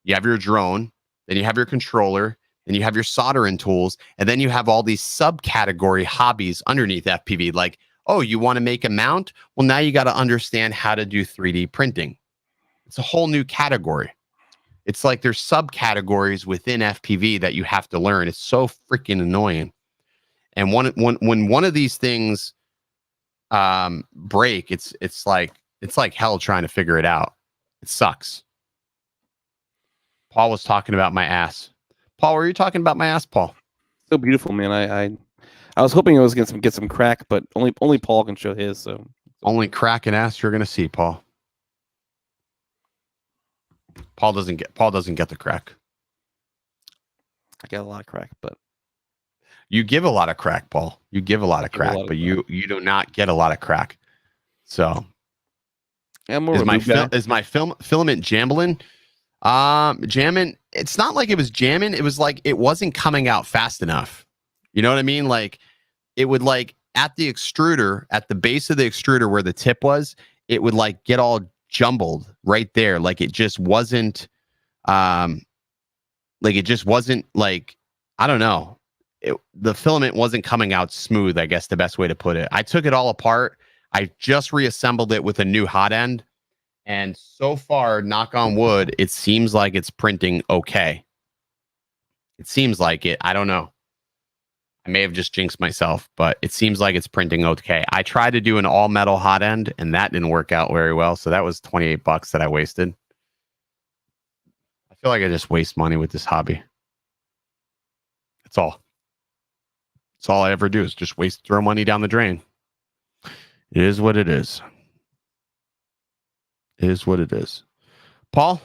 you have your drone, then you have your controller, then you have your soldering tools, and then you have all these subcategory hobbies underneath FPV. Like, oh, you want to make a mount? Well, now you got to understand how to do 3D printing. It's a whole new category. It's like there's subcategories within FPV that you have to learn. It's so freaking annoying. And when one of these things break, it's like hell trying to figure it out. It sucks. Paul was talking about my ass. Paul, were you talking about my ass, Paul? So beautiful, man. I was hoping I was gonna get some crack, but only Paul can show his. So only crack and ass you're gonna see, Paul. Paul doesn't get the crack. I got a lot of crack, but you give a lot of crack, Paul. You give a lot of crack, but you do not get a lot of crack. So is my filament jambling? Jamming. It's not like it was jamming. It was like it wasn't coming out fast enough. You know what I mean? Like it would like at the extruder, at the base of the extruder where the tip was, it would like get all jumbled right there. Like it just wasn't, I don't know. The filament wasn't coming out smooth, I guess the best way to put it. I took it all apart. I just reassembled it with a new hot end. And so far, knock on wood, it seems like it's printing okay. It seems like it. I don't know. I may have just jinxed myself, but it seems like it's printing okay. I tried to do an all metal hot end, and that didn't work out very well. So that was $28 that I wasted. I feel like I just waste money with this hobby. That's all. That's all I ever do is just throw money down the drain. It is what it is. It is what it is. Paul,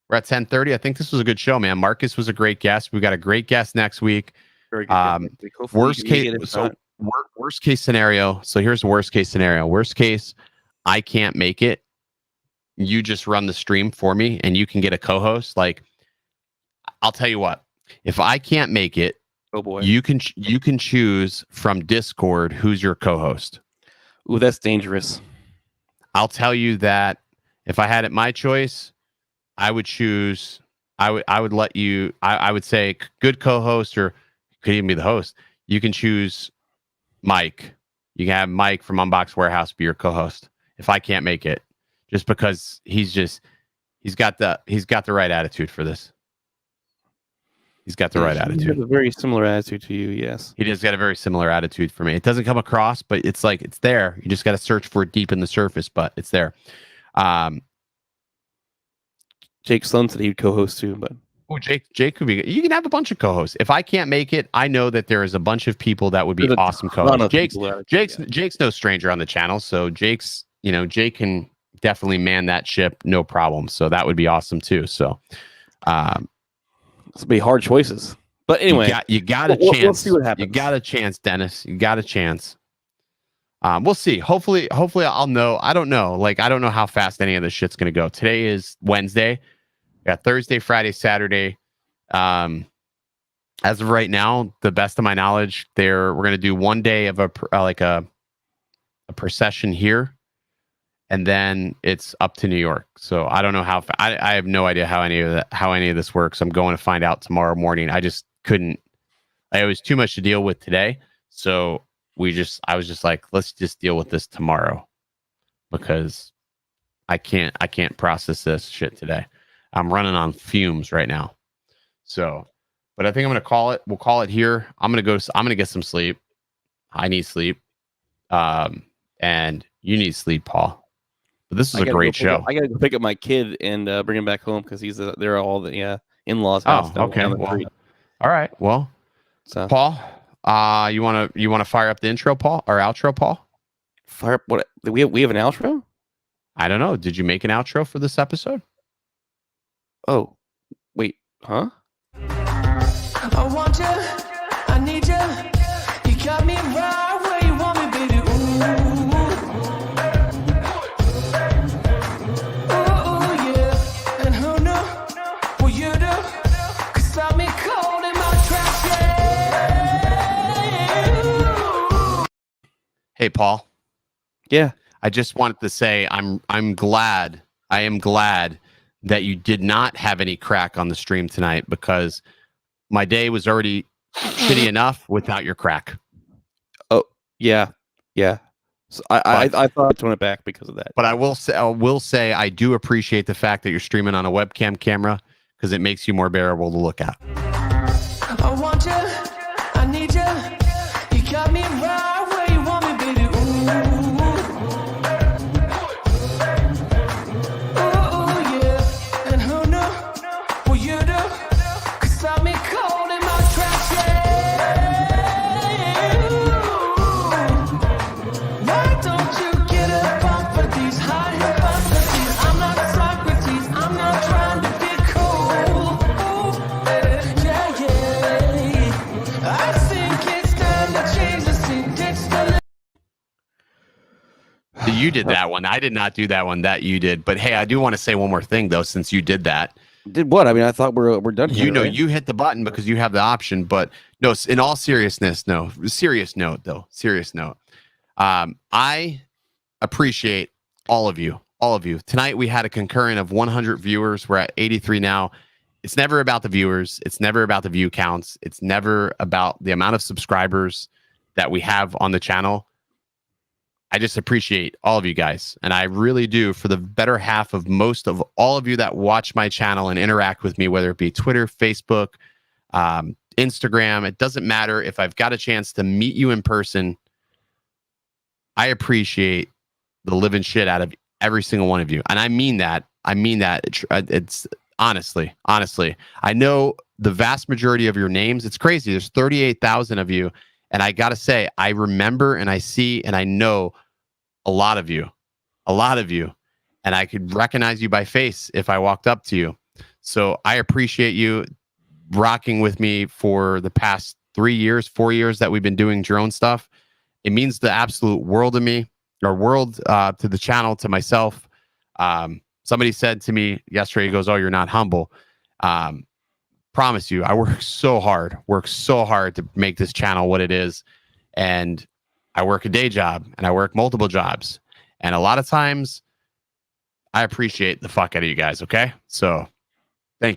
we're at 10:30. I think this was a good show, man. Marcus was a great guest. We got a great guest next week. Very good. Worst case scenario. So here's the worst case scenario. Worst case, I can't make it. You just run the stream for me, and you can get a co-host. Like, I'll tell you what. If I can't make it, oh boy, you can choose from Discord who's your co-host. Ooh, that's dangerous. I'll tell you that if I had it my choice, I would choose. I would let you. I would say good co-host, or could even be the host. You can choose Mike. You can have Mike from Unbox Warehouse be your co-host. If I can't make it, just because he's got the right attitude for this. He's got the right attitude. He has a very similar attitude to you, yes. He does got a very similar attitude for me. It doesn't come across, but it's like it's there. You just got to search for it deep in the surface, but it's there. Jake Sloan said he'd co-host too, but Jake could be. You can have a bunch of co-hosts. If I can't make it, I know that there is a bunch of people that would be awesome co-hosts. Jake's no stranger on the channel, so Jake can definitely man that ship, no problem. So that would be awesome too. So. This will be hard choices, but anyway, you got a chance. We'll see what happens. You got a chance, Dennis. You got a chance. We'll see. Hopefully, I'll know. I don't know. Like, I don't know how fast any of this shit's gonna go. Today is Wednesday. We got Thursday, Friday, Saturday. As of right now, the best of my knowledge, we're gonna do one day of a procession here. And then it's up to New York. So I don't know how. I have no idea how any of this works. I'm going to find out tomorrow morning. I just couldn't. It was too much to deal with today. So I was just like, let's just deal with this tomorrow, because I can't process this shit today. I'm running on fumes right now. So, but I think I'm gonna call it. We'll call it here. I'm gonna get some sleep. I need sleep. and you need sleep, Paul. But this is I a gotta great go pick up- show. I gotta go pick up my kid and bring him back home because they're all the in-laws' house Oh, okay. down the Well, street. all right. Well, So Paul, you wanna fire up the intro, Paul, or outro, Paul? fire up what we have an outro. I don't know. Did you make an outro for this episode? Oh, wait, huh? I want you, I need you. You got me right where you want me, baby. Ooh, yeah. And who knew what you do? Could stop me cold in my tracks, yeah. Hey, Paul. Yeah. I just wanted to say I am glad that you did not have any crack on the stream tonight, because my day was already shitty enough without your crack. Oh, yeah. So I thought I'd tone it back because of that. But I will say I do appreciate the fact that you're streaming on a webcam camera, because it makes you more bearable to look at. I want you, I need you. You got me right where you want me, baby. Ooh, yeah. And who knew what you do? Could stop me cold in my tracks, yeah. Why don't you get up off of these high hypotheses? I'm not Socrates, I'm not trying to be cool. Yeah. I think it's time to change the scene. You did that one. I did not do that one. That you did. But hey, I do want to say one more thing though, since you did that. Did what? I mean, I thought we're done here. You know, right? you hit the button because you have the option. But no, in all seriousness, no. Serious note though. Serious note. I appreciate all of you. All of you. Tonight we had a concurrent of 100 viewers. We're at 83 now. It's never about the viewers. It's never about the view counts. It's never about the amount of subscribers that we have on the channel. I just appreciate all of you guys. And I really do, for the better half of most of all of you that watch my channel and interact with me, whether it be Twitter, Facebook, Instagram. It doesn't matter. If I've got a chance to meet you in person, I appreciate the living shit out of every single one of you. And I mean that. It's honestly. I know the vast majority of your names. It's crazy. There's 38,000 of you. And I got to say, I remember and I see and I know a lot of you. And I could recognize you by face if I walked up to you. So I appreciate you rocking with me for the past 4 years that we've been doing drone stuff. It means the absolute world to me, or world to the channel, to myself. Somebody said to me yesterday, he goes, "Oh, you're not humble." Promise you, I work so hard to make this channel what it is. And I work a day job and I work multiple jobs. And a lot of times I appreciate the fuck out of you guys. Okay. So